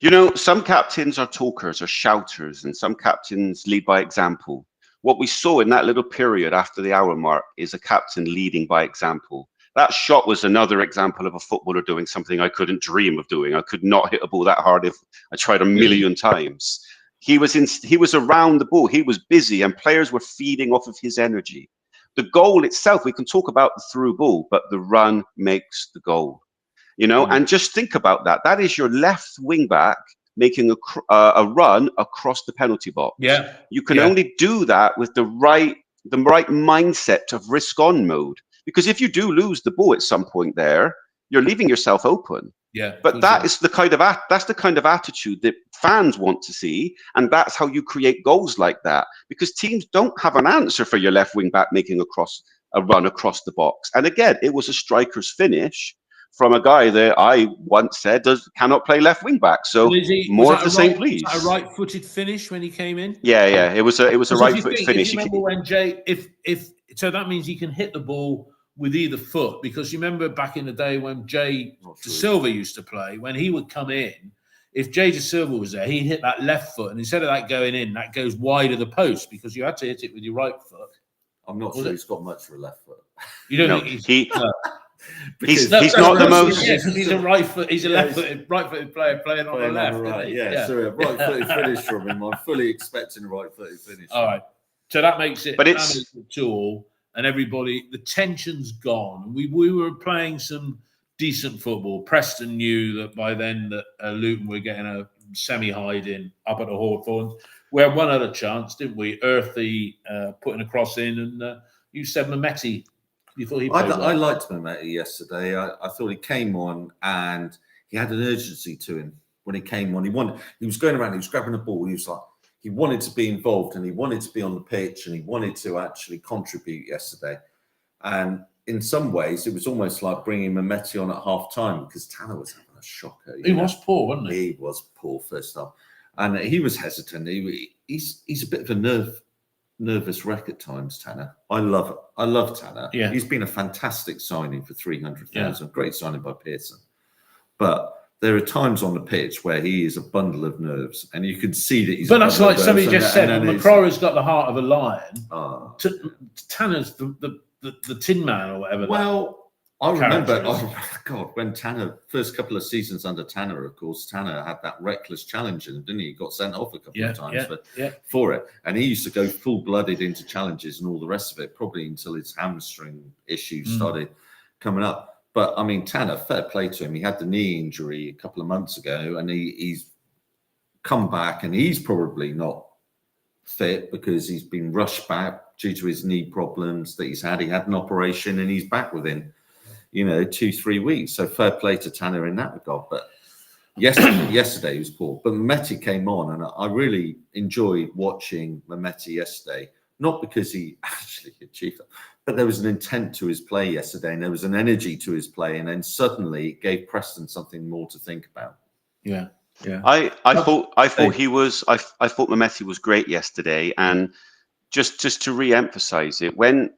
You know, some captains are talkers or shouters, and some captains lead by example. What we saw in that little period after the hour mark is a captain leading by example. That shot was another example of a footballer doing something I couldn't dream of doing. I could not hit a ball that hard if I tried a million times. He was around the ball. He was busy, and players were feeding off of his energy. The goal itself, we can talk about the through ball, but the run makes the goal. You know, and just think about that. That is your left wing back making a run across the penalty box. Yeah, you can only do that with the right mindset of risk on mode. Because if you do lose the ball at some point there, you're leaving yourself open. Yeah, but that's the kind of attitude that fans want to see, and that's how you create goals like that. Because teams don't have an answer for your left wing back making a run across the box. And again, it was a striker's finish from a guy that I once said cannot play left wing back. So more of the same, please. Was that a right-footed finish when he came in? Yeah. It was a right-footed finish. If you remember when Jay, so that means he can hit the ball with either foot, because you remember back in the day when Jay De Silva used to play, when he would come in, if Jay De Silva was there, he'd hit that left foot, and instead of that going in, that goes wide of the post because you had to hit it with your right foot. I'm not sure he's got much of a left foot. You don't think he's he's not the most. He's a right foot. He's a right-footed player playing on the left. Right. Yeah, so a right-footed finish from him. I'm fully expecting a right-footed finish. All right. So that makes it, But that makes it 2-2, and everybody, the tension's gone. We were playing some decent football. Preston knew that by then that Luton were getting a semi-hide in up at the Hawthorns. We had one other chance, didn't we? Earthy putting a cross in, and you said Mehmeti. You thought he played well. I liked Mehmeti yesterday. I thought he came on and he had an urgency to him when he came on. He was going around, he was grabbing the ball. He was like, he wanted to be involved and he wanted to be on the pitch and he wanted to actually contribute yesterday. And in some ways, it was almost like bringing Mehmeti on at half time because Tanner was having a shocker. He was poor, wasn't he? He was poor first half. And he was hesitant. He's a bit of a nervous wreck at times, Tanner. I love Tanner. Yeah. He's been a fantastic signing for 300,000. Yeah. Great signing by Pearson. But there are times on the pitch where he is a bundle of nerves, and you can see that he's. But that's like somebody just said. McCrory's got the heart of a lion. Tanner's the Tin Man or whatever. Well, I remember, God, when Tanner, first couple of seasons under Tanner, of course, Tanner had that reckless challenge, and didn't he? He got sent off a couple of times for it. And he used to go full-blooded into challenges and all the rest of it, probably until his hamstring issues started coming up. But, I mean, Tanner, fair play to him. He had the knee injury a couple of months ago, and he's come back, and he's probably not fit because he's been rushed back due to his knee problems that he's had. He had an operation, and he's back within 2-3 weeks. So fair play to Tanner in that regard. But yesterday he was poor. But Mehmeti came on, and I really enjoyed watching Mehmeti yesterday. Not because he actually achieved it, but there was an intent to his play yesterday, and there was an energy to his play, and then suddenly it gave Preston something more to think about. Yeah. I thought Mehmeti was great yesterday, and just to re-emphasize it, when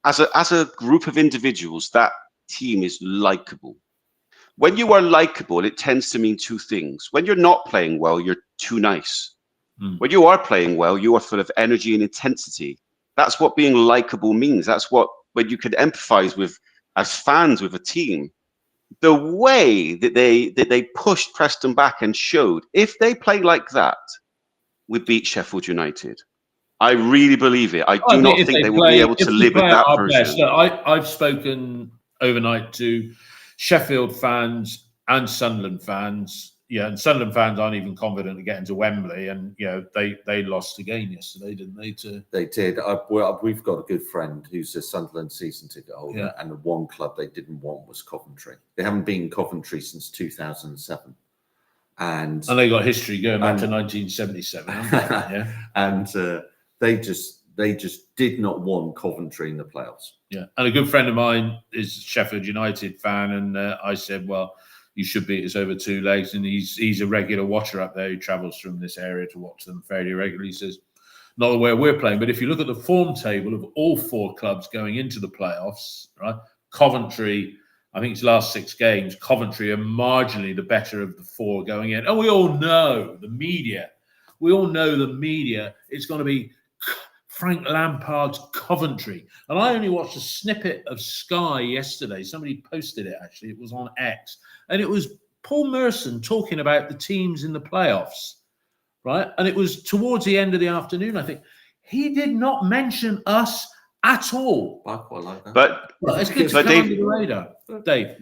as a group of individuals, that team is likable. When you are likable, it tends to mean two things. When you're not playing well, you're too nice. When you are playing well, you are full of energy and intensity. That's what being likable means. That's what, when you can empathize with, as fans with a team, the way that they pushed Preston back and showed, if they play like that, we beat Sheffield United. I really believe it. I do not think they will be able to live with that version. Look, I've spoken overnight to Sheffield fans and Sunderland fans. Yeah, and Sunderland fans aren't even confident of getting to Wembley, and they lost again yesterday, didn't they? They did. We've got a good friend who's a Sunderland season ticket holder, and the one club they didn't want was Coventry. They haven't beaten Coventry since 2007, and they got history going back to 1977. Yeah, and they just did not want Coventry in the playoffs. Yeah, and a good friend of mine is a Sheffield United fan, and I said, well, you should beat us over 2 legs. And he's a regular watcher up there who travels from this area to watch them fairly regularly. He says, not the way we're playing, but if you look at the form table of all 4 clubs going into the playoffs, right? Coventry, I think it's last 6 games, Coventry are marginally the better of the 4 going in. And we all know the media. It's going to be Frank Lampard's Coventry. And I only watched a snippet of Sky yesterday. Somebody posted it, actually. It was on X. And it was Paul Merson talking about the teams in the playoffs, right? And it was towards the end of the afternoon, I think. He did not mention us at all. I quite like that. But it's good to come under the radar.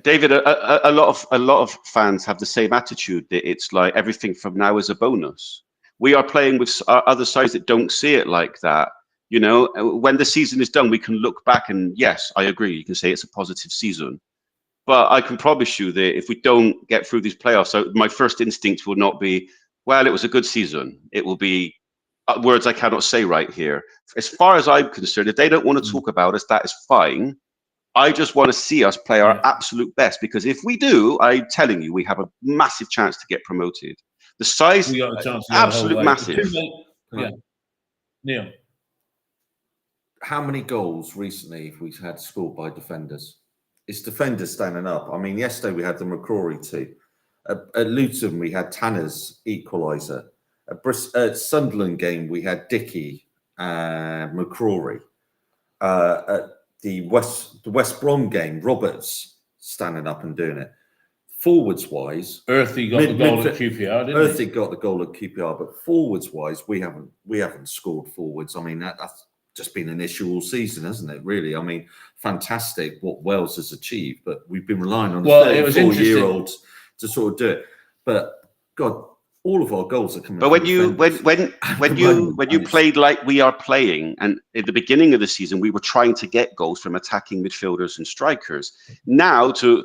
David, a lot of fans have the same attitude, that it's like everything from now is a bonus. We are playing with other sides that don't see it like that. When the season is done, we can look back and, yes, I agree, you can say it's a positive season. But I can promise you that if we don't get through these playoffs, my first instinct will not be, well, it was a good season. It will be words I cannot say right here. As far as I'm concerned, if they don't want to talk about us, that is fine. I just want to see us play our absolute best, because if we do, I'm telling you, we have a massive chance to get promoted. The size, we got a chance to absolute massive. Neil, how many goals recently have we had scored by defenders? It's defenders standing up. I mean, yesterday we had the McCrory 2. At Luton, we had Tanner's equaliser. At Sunderland game, we had Dickey and McCrory. At the West Brom game, Roberts standing up and doing it. Forwards wise, Earthy got the goal at QPR, didn't Earthy got the goal at QPR, but forwards wise, we haven't scored forwards. I mean, that's just been an issue all season, hasn't it? Really, I mean, fantastic what Wales has achieved, but we've been relying on a 34-year-old to sort of do it. But God, all of our goals are coming. But when you played like we are playing, and at the beginning of the season, we were trying to get goals from attacking midfielders and strikers. Now to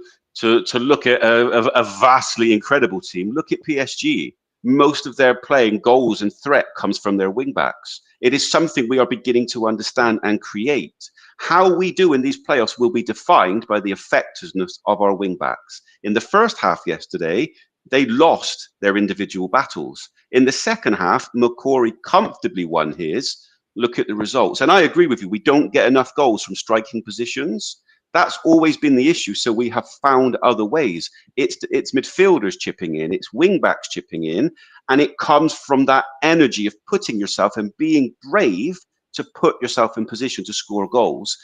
look at a vastly incredible team, look at PSG. Most of their playing goals and threat comes from their wing backs. It is something we are beginning to understand and create. How we do in these playoffs will be defined by the effectiveness of our wing backs. In the first half yesterday, they lost their individual battles. In the second half, McCory comfortably won his. Look at the results. And I agree with you, we don't get enough goals from striking positions. That's always been the issue. So we have found other ways. It's midfielders chipping in, it's wing backs chipping in, and it comes from that energy of putting yourself and being brave to put yourself in position to score goals.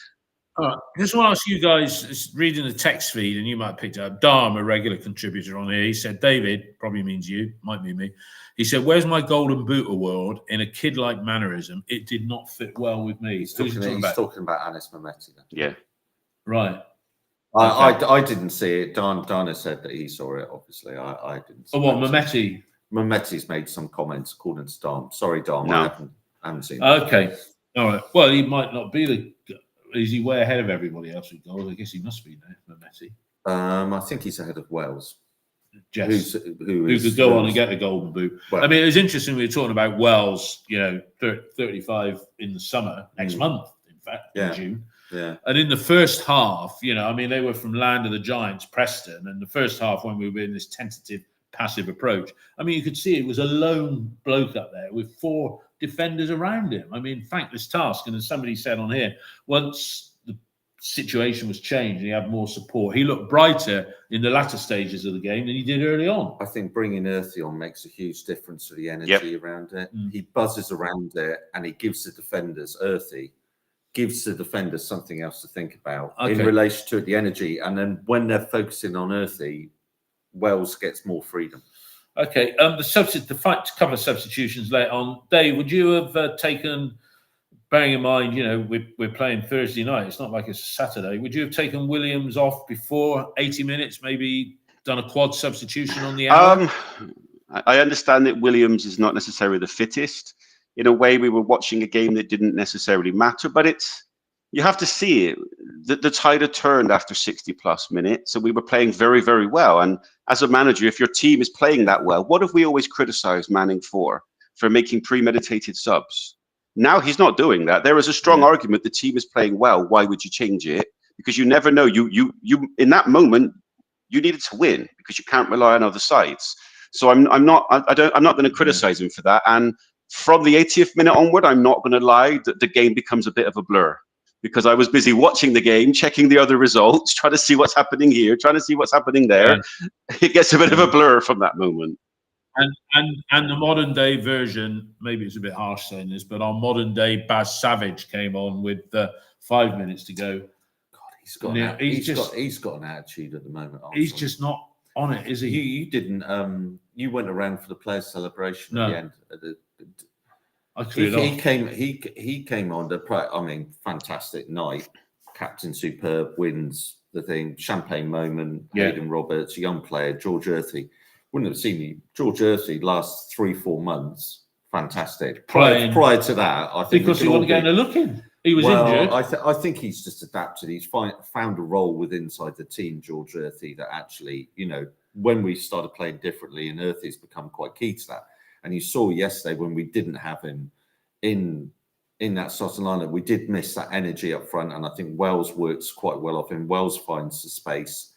Just want to ask you guys, reading the text feed, and you might have picked it up. Dharm, a regular contributor on here, he said, David, probably means you, might be me. He said, where's my golden boot award? In a kid-like mannerism, it did not fit well with me. He's talking about Anis Mehmeti. Yeah. Right. I didn't see it. Dana said that he saw it, obviously. I didn't see it. What, Mehmeti? Mehmeti's made some comments according to Dharm. Sorry, Dharm, no. I haven't seen it. Okay. All right. Well, he might not be the... Is he way ahead of everybody else with goals? I guess he must be now, Mehmeti. I think he's ahead of Wales. Jess, who could go on and get the golden boot. Well, I mean, it was interesting. We were talking about Wales, 35 in the summer, next month, in fact, in June. Yeah. And in the first half, they were from land of the giants, Preston. And the first half, when we were in this tentative, passive approach, I mean, you could see it was a lone bloke up there with 4 defenders around him. I mean, thankless task. And as somebody said on here, once the situation was changed and he had more support, he looked brighter in the latter stages of the game than he did early on. I think bringing Earthy on makes a huge difference to the energy around it. He buzzes around it and he gives the defenders, Earthy, gives the defenders something else to think about in relation to the energy. And then when they're focusing on Earthy, Wales gets more freedom. Okay, the couple of substitutions later on. Dave, would you have taken, bearing in mind, we're playing Thursday night, it's not like it's Saturday, would you have taken Williams off before 80 minutes, maybe done a quad substitution on the hour? I understand that Williams is not necessarily the fittest. In a way, we were watching a game that didn't necessarily matter, but you have to see it. The tide had turned after 60-plus minutes, so we were playing very, very well. And as a manager, if your team is playing that well, what have we always criticized Manning for making premeditated subs? Now he's not doing that. There is a strong argument the team is playing well. Why would you change it? Because you never know. You in that moment, you needed to win because you can't rely on other sides. So I'm not going to criticize him for that. And from the 80th minute onward, I'm not going to lie that the game becomes a bit of a blur. Because I was busy watching the game, checking the other results, trying to see what's happening here, trying to see what's happening there. Yeah. It gets a bit of a blur from that moment. And the modern day version, maybe it's a bit harsh saying this, but our modern day Baz Savage came on with 5 minutes to go. God, he's got an attitude at the moment. He's just not on it, is he? You didn't. You went around for the players' celebration at the end. He came on fantastic night. Captain superb, wins the thing, champagne moment, Hayden Roberts, young player, George Earthy. Wouldn't have seen me. George Earthy last 3-4 months, fantastic. Prior to that, I think because he wasn't getting a look in. He was injured. I think he's just adapted. He's found a role inside the team, George Earthy, that actually, when we started playing differently, and Earthy's become quite key to that. And you saw yesterday when we didn't have him in that starting lineup, we did miss that energy up front. And I think Wales works quite well off him. Wales finds the space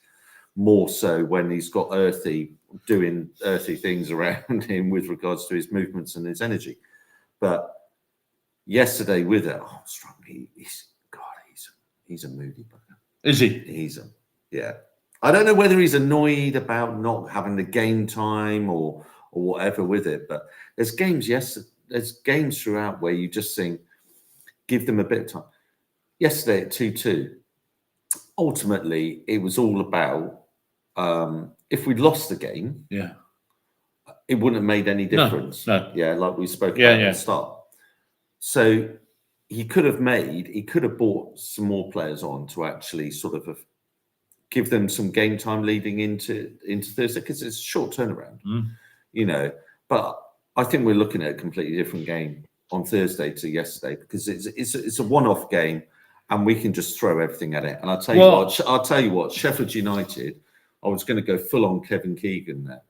more so when he's got Earthy doing Earthy things around him with regards to his movements and his energy. But yesterday with it, he's a moody bugger. Is he? I don't know whether he's annoyed about not having the game time or whatever with it, but there's games throughout where you just think, give them a bit of time. Yesterday at 2-2, ultimately it was all about If we'd lost the game, Yeah. it wouldn't have made any difference. No. Yeah, like we spoke about at the start. So he could have bought some more players on to actually sort of give them some game time leading into Thursday, because it's a short turnaround, But I think we're looking at a completely different game on Thursday to yesterday, because it's a one-off game, and we can just throw everything at it. And I'll tell you what, Sheffield United, I was going to go full on Kevin Keegan there,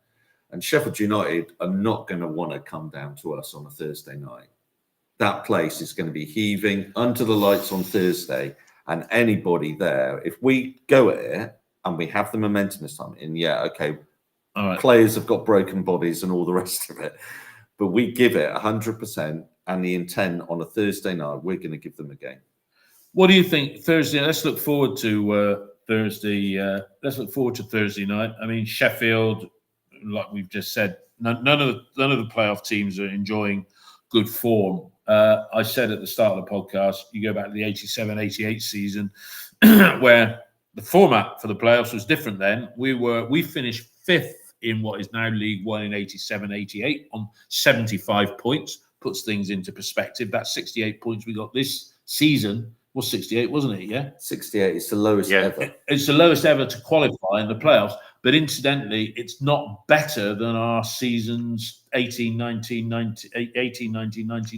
and Sheffield United are not going to want to come down to us on a Thursday night. That place is going to be heaving under the lights on Thursday, and anybody there, if we go at it and we have the momentum this time, and all right, players have got broken bodies and all the rest of it, but we give it 100% and the intent on a Thursday night, we're going to give them a game. What do you think Thursday? Let's look forward to Thursday. Let's look forward to Thursday night. I mean, Sheffield, like we've just said, none of the playoff teams are enjoying good form. I said at the start of the podcast, you go back to the 87-88 season, where the format for the playoffs was different then. We finished 5th in what is now League One in 87-88 on 75 points. Puts things into perspective. That 68 points we got this season was 68, wasn't it? Yeah, 68 is the lowest ever. It's the lowest ever to qualify in the playoffs. But incidentally, it's not better than our seasons 18, 19,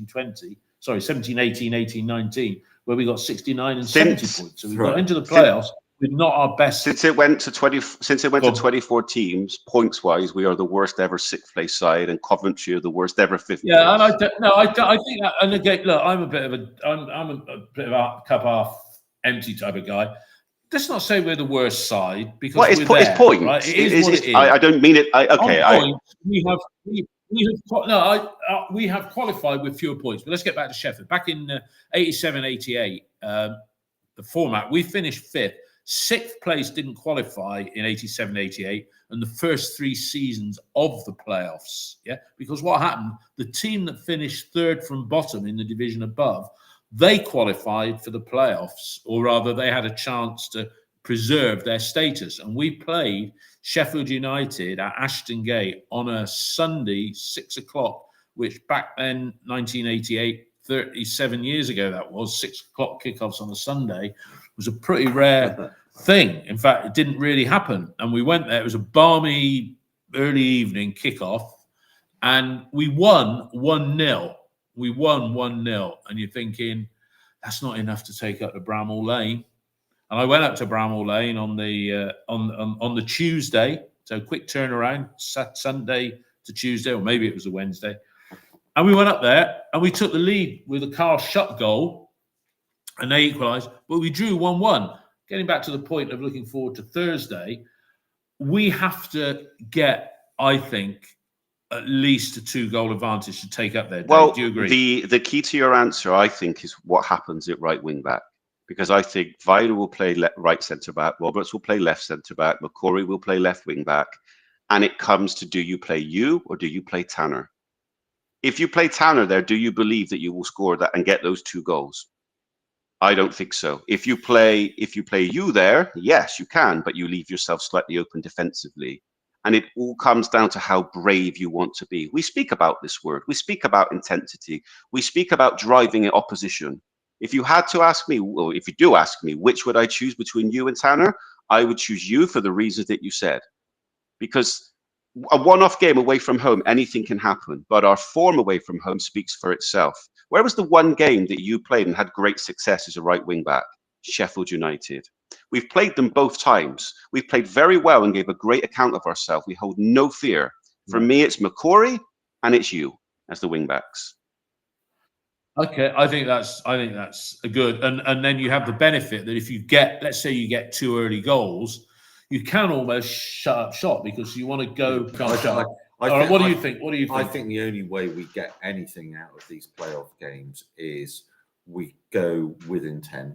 20. Sorry, 17, 18, 18, 19, where we got 69 and 70 points. So we got into the playoffs with not our best. Since it went to 24 teams, points wise, we are the worst ever 6th place side, and Coventry are the worst ever 5th. Yeah, and I think that. And again, look, I'm a bit of a cup half empty type of guy. Let's not say we're the worst side, because it's points. Right? It is. I don't mean it. We have qualified with fewer points. But let's get back to Sheffield. Back in 87-88, the format, we finished 5th. 6th place didn't qualify in 87-88, and the first 3 seasons of the playoffs. Yeah, because what happened? The team that finished 3rd from bottom in the division above, they qualified for the playoffs, or rather, they had a chance to preserve their status. And we played Sheffield United at Ashton Gate on a Sunday, 6 o'clock, which back then, 1988, 37 years ago, that was 6 o'clock kickoffs on a Sunday, was a pretty rare thing. In fact, it didn't really happen. And we went there. It was a balmy early evening kickoff, and we won 1-0. We won 1-0, and you're thinking, that's not enough to take up to Bramall Lane. And I went up to Bramall Lane on the Tuesday, so quick turnaround, Sunday to Tuesday, or maybe it was a Wednesday. And we went up there, and we took the lead with a Carl Shutt goal, and they equalised, but we drew 1-1. Getting back to the point of looking forward to Thursday, we have to get, I think, at least a 2-goal advantage to take up there. Well, do you agree? The key to your answer, I think, is what happens at right wing back, because I think Vida will play right centre back, Roberts will play left centre back, McCory will play left wing back, and it comes to, do you play you or do you play Tanner? If you play Tanner there, do you believe that you will score that and get those 2 goals? I don't think so. If you play you there, yes, you can, but you leave yourself slightly open defensively. And it all comes down to how brave you want to be. We speak about this word. We speak about intensity. We speak about driving at opposition. If you had to ask me, or if you do ask me, which would I choose between you and Tanner? I would choose you for the reasons that you said. Because a one-off game away from home, anything can happen. But our form away from home speaks for itself. Where was the one game that you played and had great success as a right wing back? Sheffield United. We've played them both times. We've played very well and gave a great account of ourselves. We hold no fear. For me, it's McCory and it's you as the wing backs. Okay, I think that's a good, and then you have the benefit that if you get, let's say you get 2 early goals, you can almost shut up shop because you want to go. What do you think? What do you think? I think the only way we get anything out of these playoff games is we go with intent.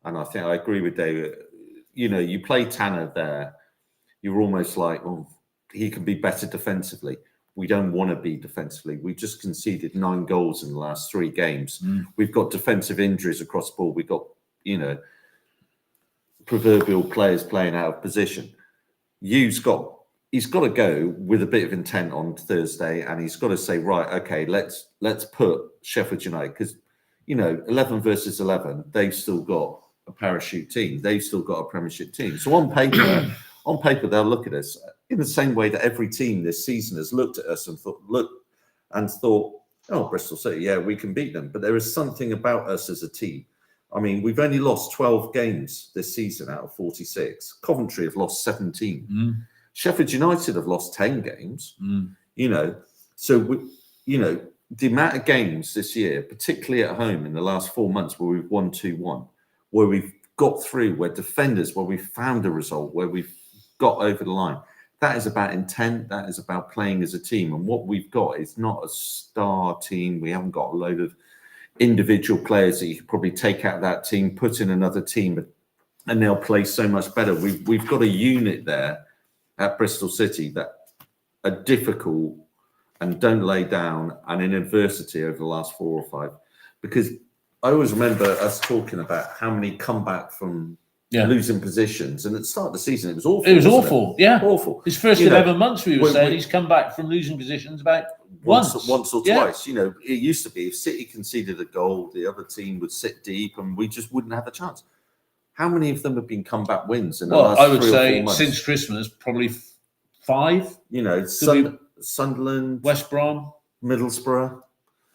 And I think I agree with David. You know, you play Tanner there, you're almost like, oh, he can be better defensively. We don't want to be defensively. We just conceded 9 goals in the last 3 games. We've got defensive injuries across the board. We've got, proverbial players playing out of position. he's got to go with a bit of intent on Thursday, and he's got to say, right, okay, let's put Sheffield United, because 11 versus 11, they've still got a parachute team, they've still got a Premiership team. So on paper, they'll look at us in the same way that every team this season has looked at us and thought, oh, Bristol City, yeah, we can beat them. But there is something about us as a team. I mean, we've only lost 12 games this season out of 46. Coventry have lost 17. Sheffield United have lost 10 games. So the amount of games this year, particularly at home in the last 4 months, where we've won 2-1, where we've got through, where defenders, where we've found a result, where we've got over the line. That is about intent. That is about playing as a team. And what we've got is not a star team. We haven't got a load of individual players that you could probably take out of that team, put in another team, and they'll play so much better. We've got a unit there at Bristol City that are difficult and don't lay down, and in adversity over the last 4 or 5. Because I always remember us talking about how many come back from losing positions, and at the start of the season it was awful. It was awful, awful. His first 11 months, we were saying he's come back from losing positions about once or twice. It used to be if City conceded a goal, the other team would sit deep, and we just wouldn't have a chance. How many of them have been comeback wins in the last 3 or 4 months? I would say since Christmas, probably 5. Sunderland, West Brom, Middlesbrough.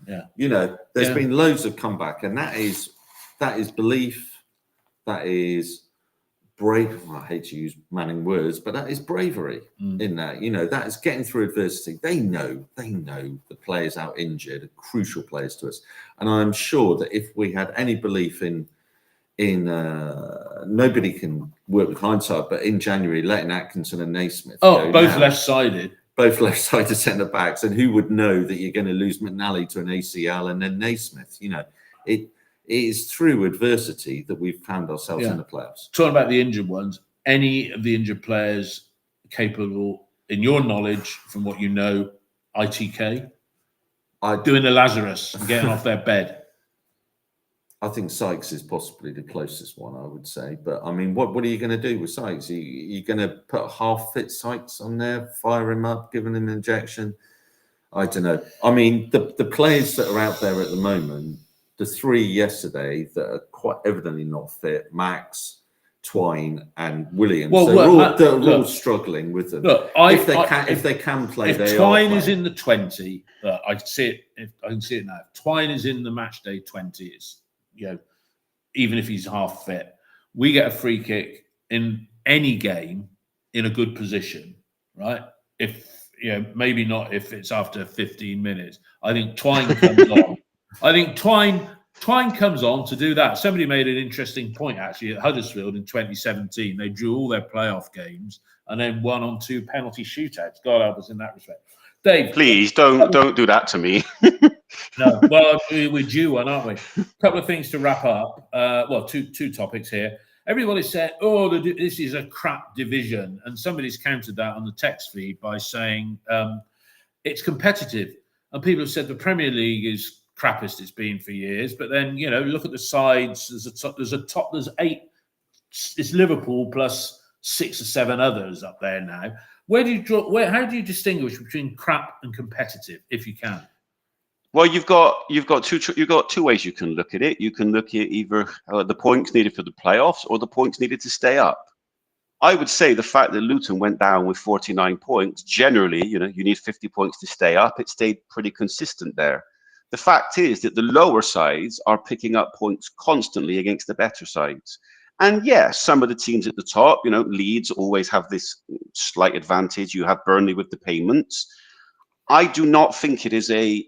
There's been loads of comeback, and that is belief. That is brave. Well, I hate to use Manning words, but that is bravery in that. That is getting through adversity. They know the players out injured are crucial players to us, and I'm sure that if we had any belief in nobody can work with hindsight, but in January, letting Atkinson and Naismith go both left-sided. Both left-sided centre-backs, and who would know that you're going to lose McNally to an ACL and then Naismith? It is through adversity that we've found ourselves in the playoffs. Talking about the injured ones, any of the injured players capable, in your knowledge, from what you know, ITK, doing the Lazarus and getting off their bed? I think Sykes is possibly the closest one, I would say. But I mean, what are you going to do with Sykes? You're going to put a half-fit Sykes on there, fire him up, give him an injection? I don't know. I mean, the players that are out there at the moment, the 3 yesterday that are quite evidently not fit, Max, Twine, and Williams, they're all struggling with them. Look, if they can play, if Twine is in the 20, I can see it. I can see it now. If Twine is in the match day 20, it's even if he's half fit, we get a free kick in any game in a good position, right? If maybe not if it's after 15 minutes. I think Twine comes on. I think Twine comes on to do that. Somebody made an interesting point actually at Huddersfield in 2017. They drew all their playoff games and then won on 2 penalty shootouts. God help us in that respect. Dave, please don't do that to me. No, well, we're due one, aren't we? A couple of things to wrap up. Two topics here. Everybody said, this is a crap division. And somebody's countered that on the text feed by saying it's competitive. And people have said the Premier League is crappiest it's been for years. But then, look at the sides. There's 8. It's Liverpool plus 6 or 7 others up there now. How do you distinguish between crap and competitive, if you can? Well, you've got 2 ways you can look at it. You can look at either the points needed for the playoffs or the points needed to stay up. I would say the fact that Luton went down with 49 points, generally, you need 50 points to stay up. It stayed pretty consistent there. The fact is that the lower sides are picking up points constantly against the better sides. And yes, some of the teams at the top, Leeds always have this slight advantage. You have Burnley with the payments. I do not think it is a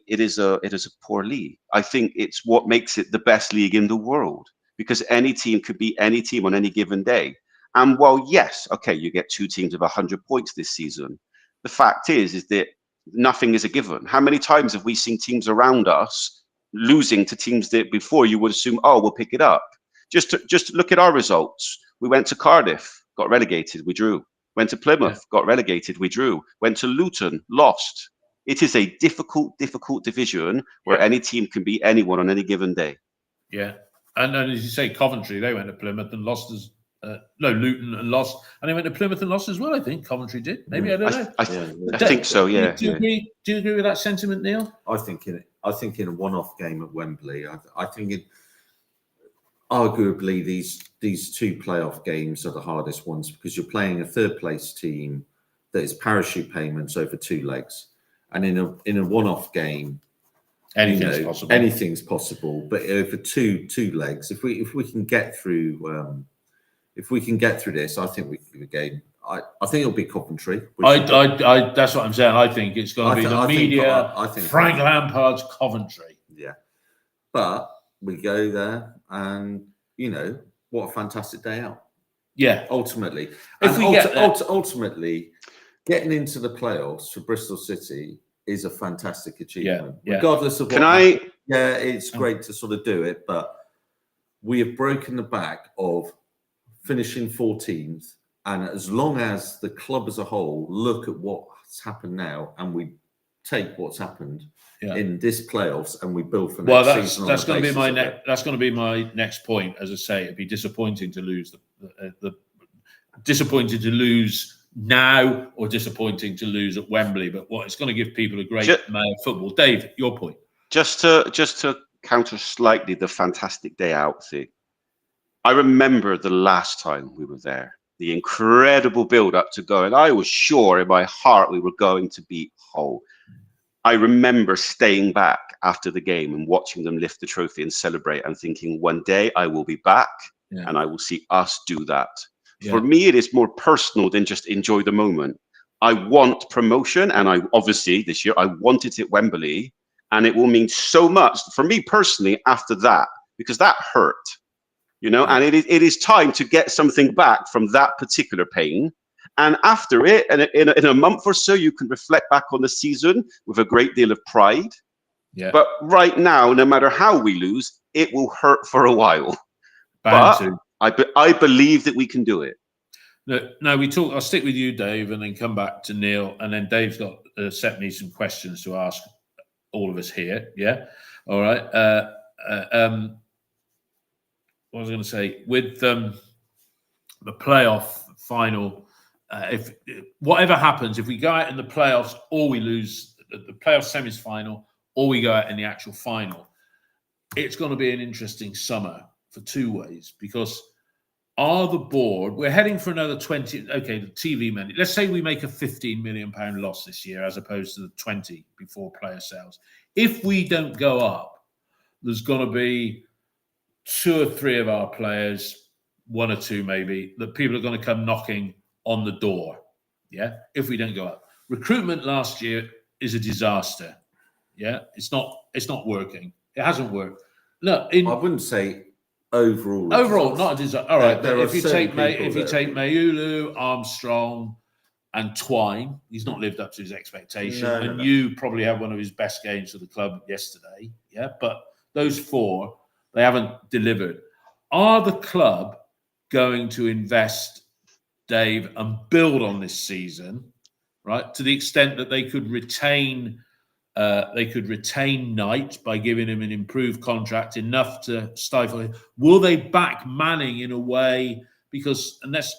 poor league. I think it's what makes it the best league in the world, because any team could beat any team on any given day. And while yes, okay, you get 2 teams of 100 points this season, the fact is that nothing is a given. How many times have we seen teams around us losing to teams that before you would assume, we'll pick it up? Just look at our results. We went to Cardiff, got relegated, we drew. Went to Plymouth, got relegated, we drew. Went to Luton, lost. It is a difficult division where any team can beat anyone on any given day. Yeah. And as you say, Coventry, they went to Plymouth and lost as No, Luton and lost, and they went to Plymouth and lost as well. I think Coventry did. Maybe I don't know. I think so. Yeah. Do you agree? Do you agree with that sentiment, Neil? I think in a one-off game at Wembley, I think arguably these two playoff games are the hardest ones because you're playing a third place team that is parachute payments over 2 legs, and in a one-off game, Anything's possible. Anything's possible, but over two legs, if we can get through. If we can get through this, I think we can give a game. I think it'll be Coventry. That's what I'm saying. I think it's going to be the media. I think Frank Lampard's Coventry. Yeah, but we go there, and what a fantastic day out. Yeah, ultimately, ultimately, getting into the playoffs for Bristol City is a fantastic achievement. Yeah. Regardless of it's great to sort of do it, but we have broken the back of finishing 14th, and as long as the club as a whole look at what's happened now and we take what's happened in this playoffs and we build for next season. That's going to be my that's going to be my next point. As I say, it'd be disappointing to lose disappointing to lose now or disappointing to lose at Wembley. But it's going to give people a great amount of football. Dave, your point. Just to counter slightly the fantastic day out thing. I remember the last time we were there, the incredible build up to go, and I was sure in my heart we were going to beat Hull. I remember staying back after the game and watching them lift the trophy and celebrate and thinking, one day I will be back and I will see us do that. Yeah. For me, it is more personal than just enjoy the moment. I want promotion, and I obviously this year I want it at Wembley, and it will mean so much for me personally after that, because that hurt. And it is time to get something back from that particular pain. And after it, and in a month or so, you can reflect back on the season with a great deal of pride. Yeah. But right now, no matter how we lose, it will hurt for a while. But I believe that we can do it. No, I'll stick with you, Dave, and then come back to Neil. And then Dave's got set me some questions to ask all of us here. Yeah. All right. What I was going to say with the playoff final, if whatever happens, if we go out in the playoffs or we lose the playoff semis final or we go out in the actual final, it's going to be an interesting summer for 2 ways, because the board, we're heading for another 20. Okay, the TV money. Let's say we make a £15 million loss this year as opposed to the 20 before player sales. If we don't go up, there's going to be 2 or 3 of our players, 1 or 2 maybe, that people are going to come knocking on the door. Yeah, if we don't go up. Recruitment last year is a disaster. Yeah, it's not working. It hasn't worked. Look, I wouldn't say overall, not a disaster. All right, if you take Mayulu, Armstrong, and Twine, he's not lived up to his expectation. You probably had one of his best games for the club yesterday. Yeah, but those 4. They haven't delivered. Are the club going to invest, Dave, and build on this season, right? To the extent that they could retain Knight by giving him an improved contract, enough to stifle him. Will they back Manning in a way? Because, and let's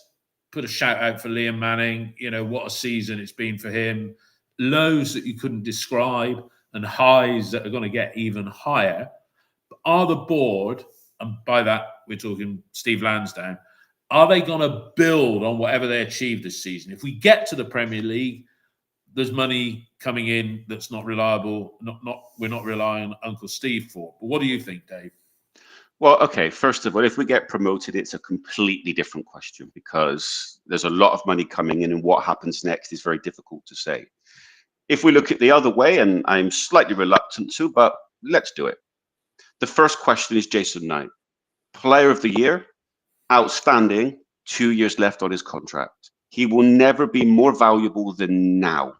put a shout out for Liam Manning. What a season it's been for him. Lows that you couldn't describe and highs that are going to get even higher. Are the board, and by that we're talking Steve Lansdowne, are they going to build on whatever they achieved this season? If we get to the Premier League, there's money coming in that's not reliable. We're not relying on Uncle Steve for. But what do you think, Dave? Well, okay. First of all, if we get promoted, it's a completely different question, because there's a lot of money coming in, and what happens next is very difficult to say. If we look at the other way, and I'm slightly reluctant to, but let's do it. The first question is Jason Knight, Player of the Year, outstanding, 2 years left on his contract. He will never be more valuable than now.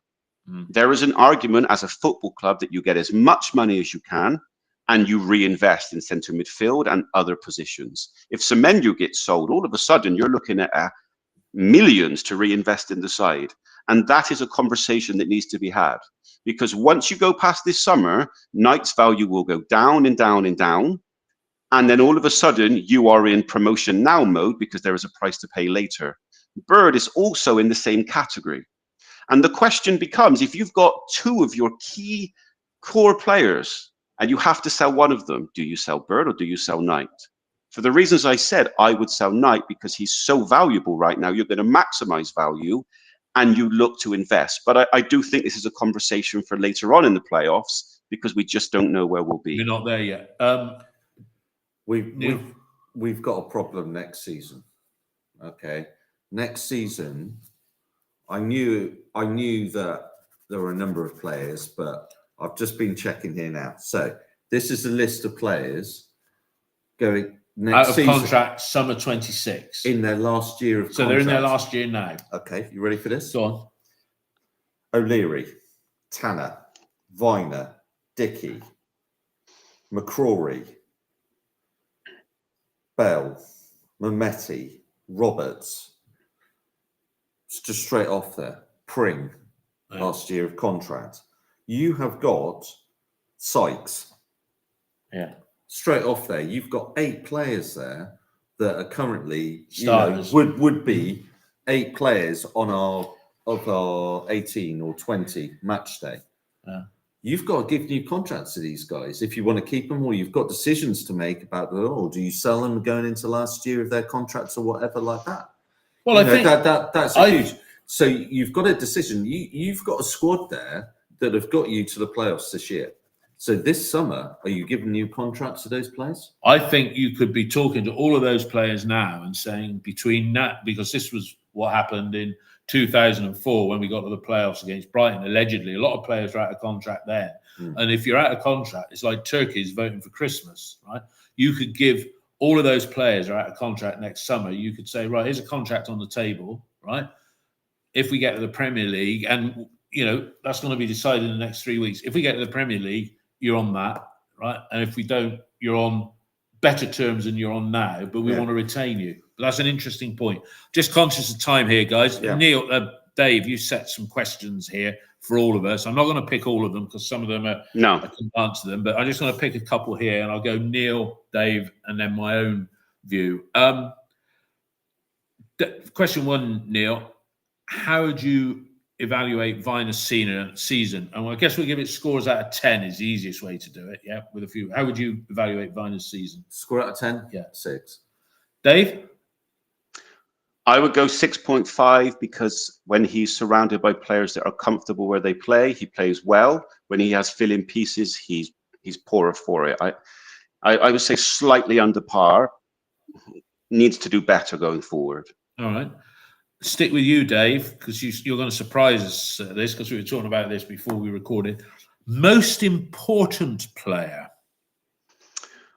There is an argument as a football club that you get as much money as you can and you reinvest in centre midfield and other positions. If Semenyo gets sold, all of a sudden you're looking at millions to reinvest in the side. And that is a conversation that needs to be had. Because once you go past this summer, Knight's value will go down and down and down. And then all of a sudden, you are in promotion now mode because there is a price to pay later. Bird is also in the same category. And the question becomes, if you've got two of your key core players and you have to sell one of them, do you sell Bird or do you sell Knight? For the reasons I said, I would sell Knight because he's so valuable right now. You're going to maximize value and you look to invest. But I do think this is a conversation for later on in the playoffs because we just don't know where we'll be. We're not there yet. We've got a problem next season. Okay. Next season, I knew that there were a number of players, but I've just been checking here now. So this is a list of players going next out of season, contract, summer 26. in their last year of contract. So they're in their last year now. Okay, you ready for this? Go on. O'Leary, Tanner, Viner, Dickey, McCrory, Bell, Mametti, Roberts. It's just straight off there. Pring, last year of contract. You have got Sykes. Yeah. Straight off there, you've got 8 players there that are currently Starters. would be 8 players on our 18 or 20 match day. Yeah. You've got to give new contracts to these guys if you want to keep them, or you've got decisions to make about, oh, do you sell them going into last year of their contracts or whatever like that? Well, I think that's huge. So you've got a decision. You've got a squad there that have got you to the playoffs this year. So this summer, are you giving new contracts to those players? I think you could be talking to all of those players now and saying between that, because this was what happened in 2004 when we got to the playoffs against Brighton. Allegedly, a lot of players were out of contract then. And if you're out of contract, it's like turkeys voting for Christmas, right? You could give all of those players are out of contract next summer. You could say, right, here's a contract on the table, right? If we get to the Premier League, and that's going to be decided in the next 3 weeks. If we get to the Premier League, you're on that, right? And if we don't, you're on better terms than you're on now, but we want to retain you. But that's an interesting point. Just conscious of time here, guys. Yeah. Neil, Dave, you set some questions here for all of us. I'm not going to pick all of them because some of them I can answer them, but I'm just going to pick a couple here, and I'll go Neil, Dave, and then my own view. Question 1, Neil, how would you evaluate Viner's season? And I guess we'll give it scores out of 10 is the easiest way to do it. Yeah, with a few. How would you evaluate Viner's season? Score out of 10? Yeah. 6. Dave? I would go 6.5 because when he's surrounded by players that are comfortable where they play, he plays well. When he has fill-in pieces, he's poorer for it. I would say slightly under par. Needs to do better going forward. All right. Stick with you, Dave, because you're going to surprise us at this, because we were talking about this before we recorded. Most important player.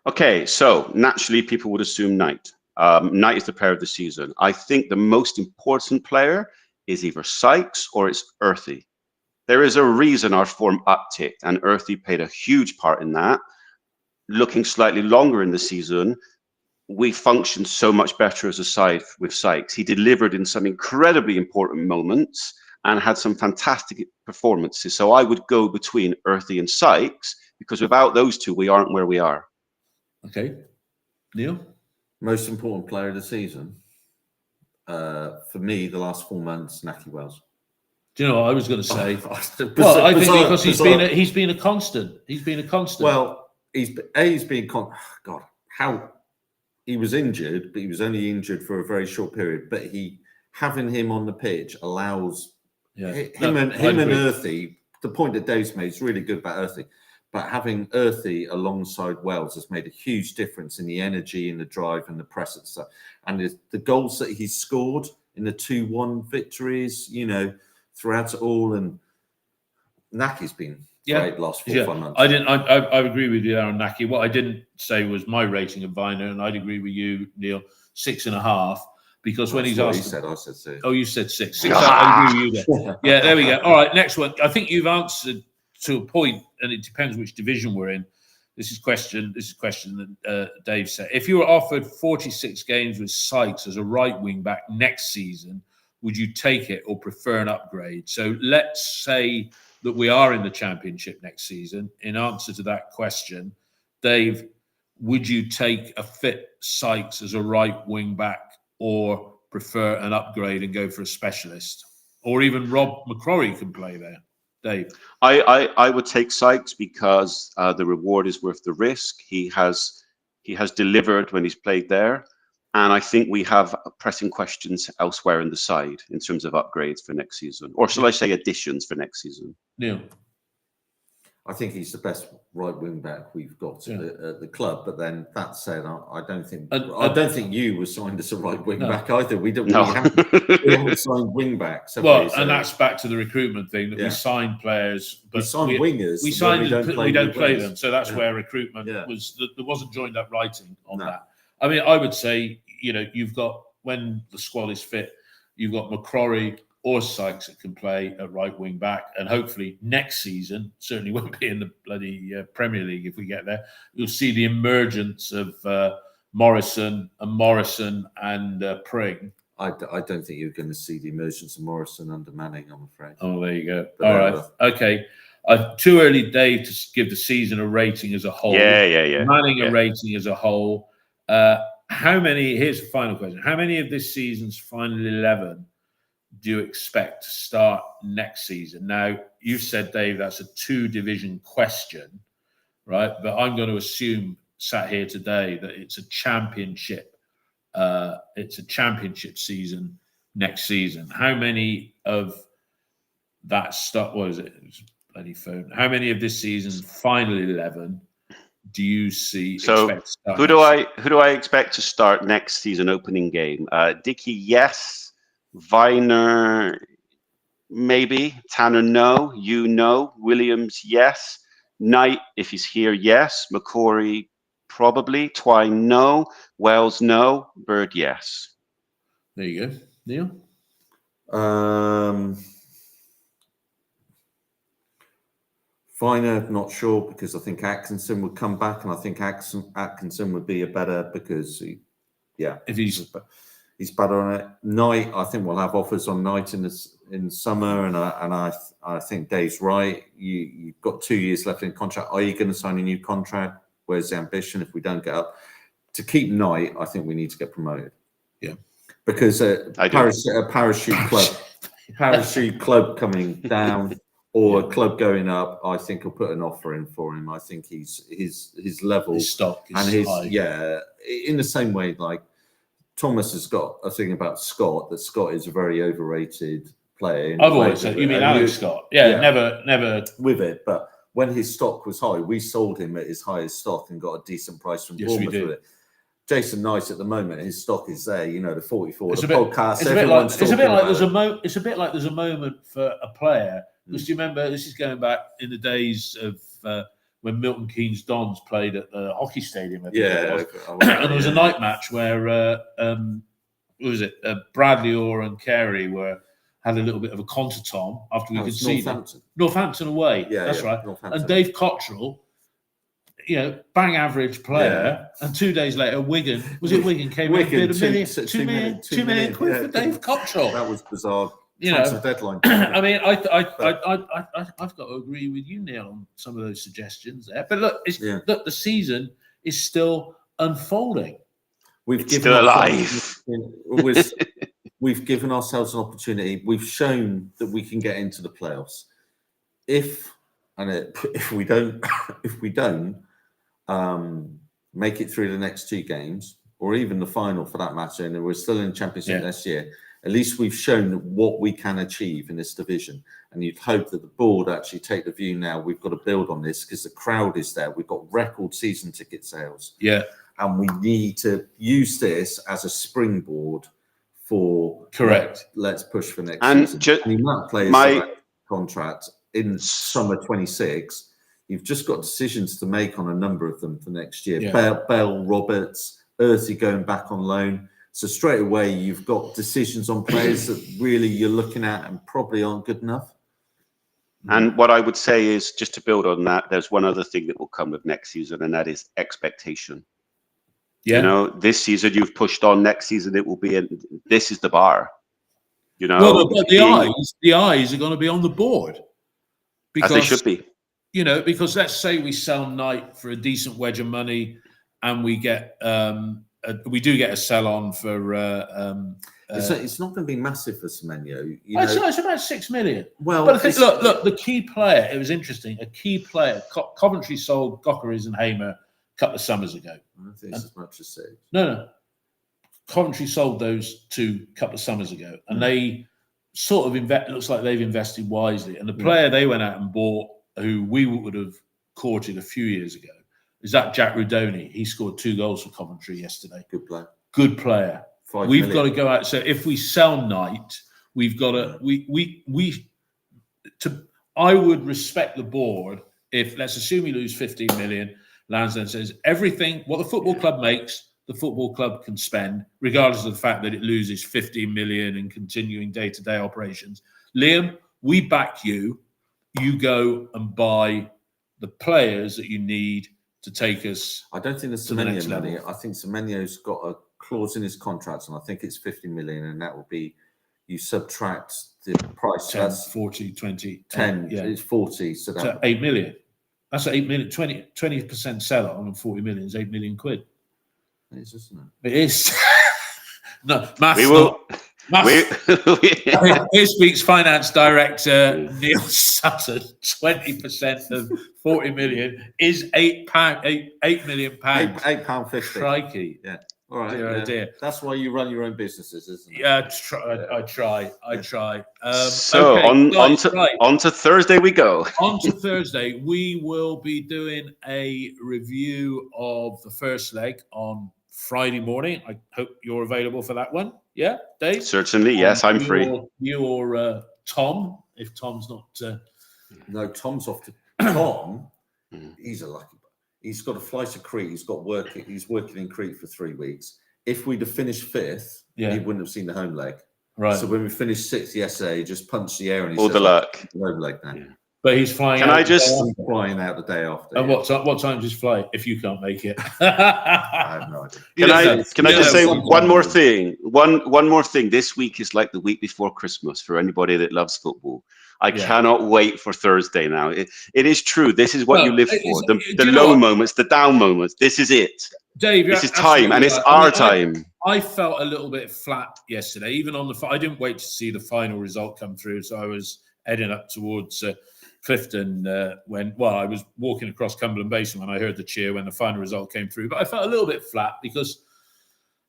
Okay, so naturally people would assume Knight. Knight is the player of the season. I think the most important player is either Sykes or it's Earthy. There is a reason our form upticked, and Earthy played a huge part in that. Looking slightly longer in the season, we functioned so much better as a side with Sykes. He delivered in some incredibly important moments and had some fantastic performances. So I would go between Earthy and Sykes, because without those two, we aren't where we are. Okay. Neil? Most important player of the season? For me, the last 4 months, Nahki Wells. Do you know what I was going to say? Well, I think because he's been a constant. He's been a constant. Well, he's been God, how he was injured, but he was only injured for a very short period. But having him on the pitch allows him and Earthy. The point that Dave's made is really good about Earthy, but having Earthy alongside Wells has made a huge difference in the energy, in the drive, and the press and stuff. And the goals that he's scored in the 2-1 victories, throughout it all, and Naki's been great last 4 or 5 months. I agree with you there on Nahki. What I didn't say was my rating of Viner, and I'd agree with you, Neil, 6.5. Because when he's asked, I said 6. Oh, you said 6. 6. I agree with you there. Yeah, there we go. All right, next one. I think you've answered to a point, and it depends which division we're in. This is a question that Dave said. If you were offered 46 games with Sykes as a right wing back next season, would you take it or prefer an upgrade? So let's say that we are in the Championship next season. In answer to that question, Dave, would you take a fit Sykes as a right wing back, or prefer an upgrade and go for a specialist? Or even Rob McCrory can play there, Dave. I would take Sykes because the reward is worth the risk. He has delivered when he's played there, and I think we have pressing questions elsewhere in the side in terms of upgrades for next season, or shall I say additions for next season. Yeah. I think he's the best right wing back we've got at the club. But then that said, I don't think you were signed as a right wing back either. We haven't signed wing backs. Well, and that's back to the recruitment thing that we sign players, but we sign wingers. We sign we don't play them. So that's where recruitment was. There wasn't joined up writing on that. I mean, I would say, you've got, when the squad is fit, you've got McCrory or Sykes that can play at right wing back, and hopefully next season, certainly won't be in the bloody Premier League if we get there, you'll see the emergence of Morrison and Pring. I don't think you're going to see the emergence of Morrison under Manning, I'm afraid. Oh, there you go. But all right. Okay. Too early, Dave, to give the season a rating as a whole. Yeah. Manning a rating as a whole. Here's the final question. How many of this season's final 11 do you expect to start next season? Now, you said, Dave, that's a 2-division question, right? But I'm going to assume, sat here today, that it's a championship. It's a championship season next season. How many of that stuff? What is it? It was a bloody phone. How many of this season's final 11 do you see? So who do I expect to start next season opening game? Dickey, yes. Viner, maybe. Tanner, no. You, no. Williams, yes. Knight, if he's here, yes. McCrory, probably. Twine, no. Wells, no. Bird, yes. There you go. Neil? Viner, not sure, because I think Atkinson would come back, and I think Atkinson would be a better, because if he's better on it. Knight, I think we'll have offers on Knight in summer, and I think Dave's right. You've got 2 years left in contract. Are you going to sign a new contract? Where's the ambition if we don't get up? To keep Knight, I think we need to get promoted. Yeah, because a parachute club coming down, or a club going up, I think will put an offer in for him. I think his level, his stock is high. In the same way, like Thomas has got a thing about Scott, that Scott is a very overrated player. I've always said, you mean Alex Scott? Yeah, never with it. But when his stock was high, we sold him at his highest stock and got a decent price from Bournemouth with it. Jason Knight at the moment, his stock is there. The 44, podcast. It's a bit like there's a moment for a player. Because do you remember? This is going back in the days of when Milton Keynes Dons played at the hockey stadium. And there was a night match where Bradley Orr and Carey had a little bit of a contretemps after we conceded. Northampton away. That's right. And Dave Cottrell, bang average player, and 2 days later, Wigan came in and bid £2 million for Dave Cottrell. That was bizarre. Deadline. I mean, I've got to agree with you, Neil, on some of those suggestions there. But look, look, the season is still unfolding. We've given ourselves an opportunity. We've shown that we can get into the playoffs. If we don't make it through the next 2 games, or even the final for that matter, and we're still in the Championship next year, at least we've shown what we can achieve in this division. And you'd hope that the board actually take the view now, we've got to build on this, because the crowd is there. We've got record season ticket sales. Yeah. And we need to use this as a springboard for... Correct. Let's push for next season. And that players contract in summer 26, you've just got decisions to make on a number of them for next year. Yeah. Bell, Roberts, Earthy going back on loan. So straight away, you've got decisions on players that really you're looking at and probably aren't good enough. And what I would say is, just to build on that, there's one other thing that will come with next season, and that is expectation. Yeah. This season you've pushed on. Next season it will be. This is the bar. Well, the eyes are going to be on the board, because as they should be. Because let's say we sell Knight for a decent wedge of money, and we get we do get a sell on for. It's not going to be massive for Semenyo. It's about 6 million. Well, but I think, look, the key player. It was interesting. A key player. Coventry sold Gokaris and Hamer a couple of summers ago. I don't think it's as much as 6. No. Coventry sold those 2 a couple of summers ago, and they sort of looks like they've invested wisely. And the player they went out and bought, who we would have courted a few years ago, is that Jack Rudoni. He scored 2 goals for Coventry yesterday. Good player. Good player. We've got to go out. So if we sell Knight, we've got to. I would respect the board if, let's assume we lose 15 million. Lansdowne says everything what the football club makes, the football club can spend, regardless of the fact that it loses 15 million in continuing day-to-day operations. Liam, we back you. You go and buy the players that you need to take us. I don't think there's Semenyo money. I think Semenyo's got a clause in his contract, and I think it's 50 million, and that will be, you subtract the price. 10, that's 40, 20. 10, it's 40. So 8 million. That's 8 million, 20% sell on, and 40 million is 8 million quid. It is, isn't it? It is. No, maths. We will. Here speaks finance director Neil Sutton. 20% of 40 million is £8 million. £8.50. Crikey. Yeah. All right. Dear, dear. That's why you run your own businesses, isn't it? Yeah, I try. So okay, on to Thursday we go. On to Thursday, we will be doing a review of the first leg on Friday morning. I hope you're available for that one. Yeah, Dave? Certainly, yes, I'm free. You or Tom, if Tom's not... No, Tom's off to... Tom, he's a lucky... He's got a flight to Crete. He's working in Crete for 3 weeks. If we'd have finished 5th, he wouldn't have seen the home leg. Right. So when we finished 6th yesterday, he just punched the air and he all the luck. Home leg now. Yeah. But he's flying. Flying out the day after? And what time's his flight? If you can't make it, I have no idea. Can I just say one more thing? One more thing. This week is like the week before Christmas for anybody that loves football. I cannot wait for Thursday now. It is true. This is what you live for. The low moments, the down moments. This is it. Dave, this is time, and it's our time. I felt a little bit flat yesterday, even on I didn't wait to see the final result come through, so I was heading up towards Clifton I was walking across Cumberland Basin when I heard the cheer when the final result came through. But I felt a little bit flat because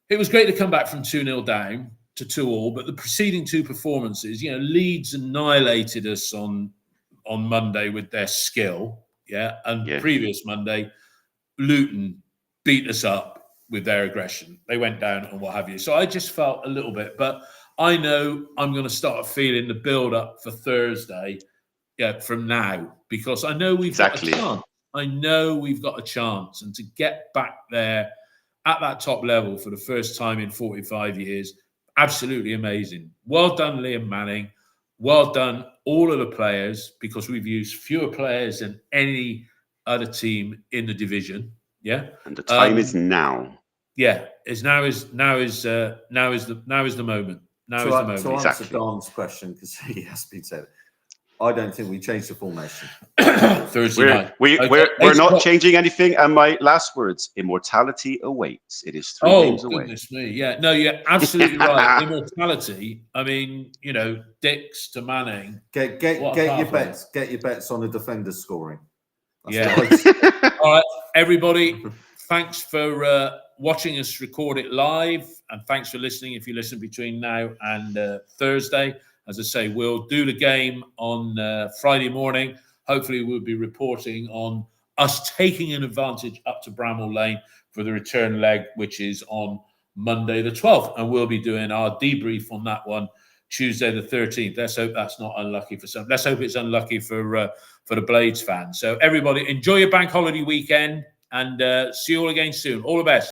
it was great to come back from 2-0 down to 2-2, but the preceding 2 performances, Leeds annihilated us on Monday with their skill, and previous Monday, Luton beat us up with their aggression. They went down and what have you. So I just felt a little bit, but I know I'm going to start feeling the build-up for Thursday from now, because I know we've got a chance. I know we've got a chance, and to get back there at that top level for the first time in 45 years, absolutely amazing. Well done, Liam Manning. Well done, all of the players, because we've used fewer players than any other team in the division. Yeah, and the time is now. Yeah, now is the moment. Now is the moment. To answer Don's question, because he has been said, I don't think we changed the formation. Thursday night. We're not changing anything. And my last words: immortality awaits. It is 3 games away. Oh goodness me! Yeah, no, you're absolutely right. Immortality. I mean, Dix to Manning. Get your bets. Get your bets on the defenders scoring. That's all right, everybody. Thanks for watching us record it live, and thanks for listening. If you listen between now and Thursday. As I say, we'll do the game on Friday morning. Hopefully, we'll be reporting on us taking an advantage up to Bramall Lane for the return leg, which is on Monday the 12th. And we'll be doing our debrief on that one Tuesday the 13th. Let's hope that's not unlucky for some. Let's hope it's unlucky for the Blades fans. So everybody, enjoy your bank holiday weekend, and see you all again soon. All the best.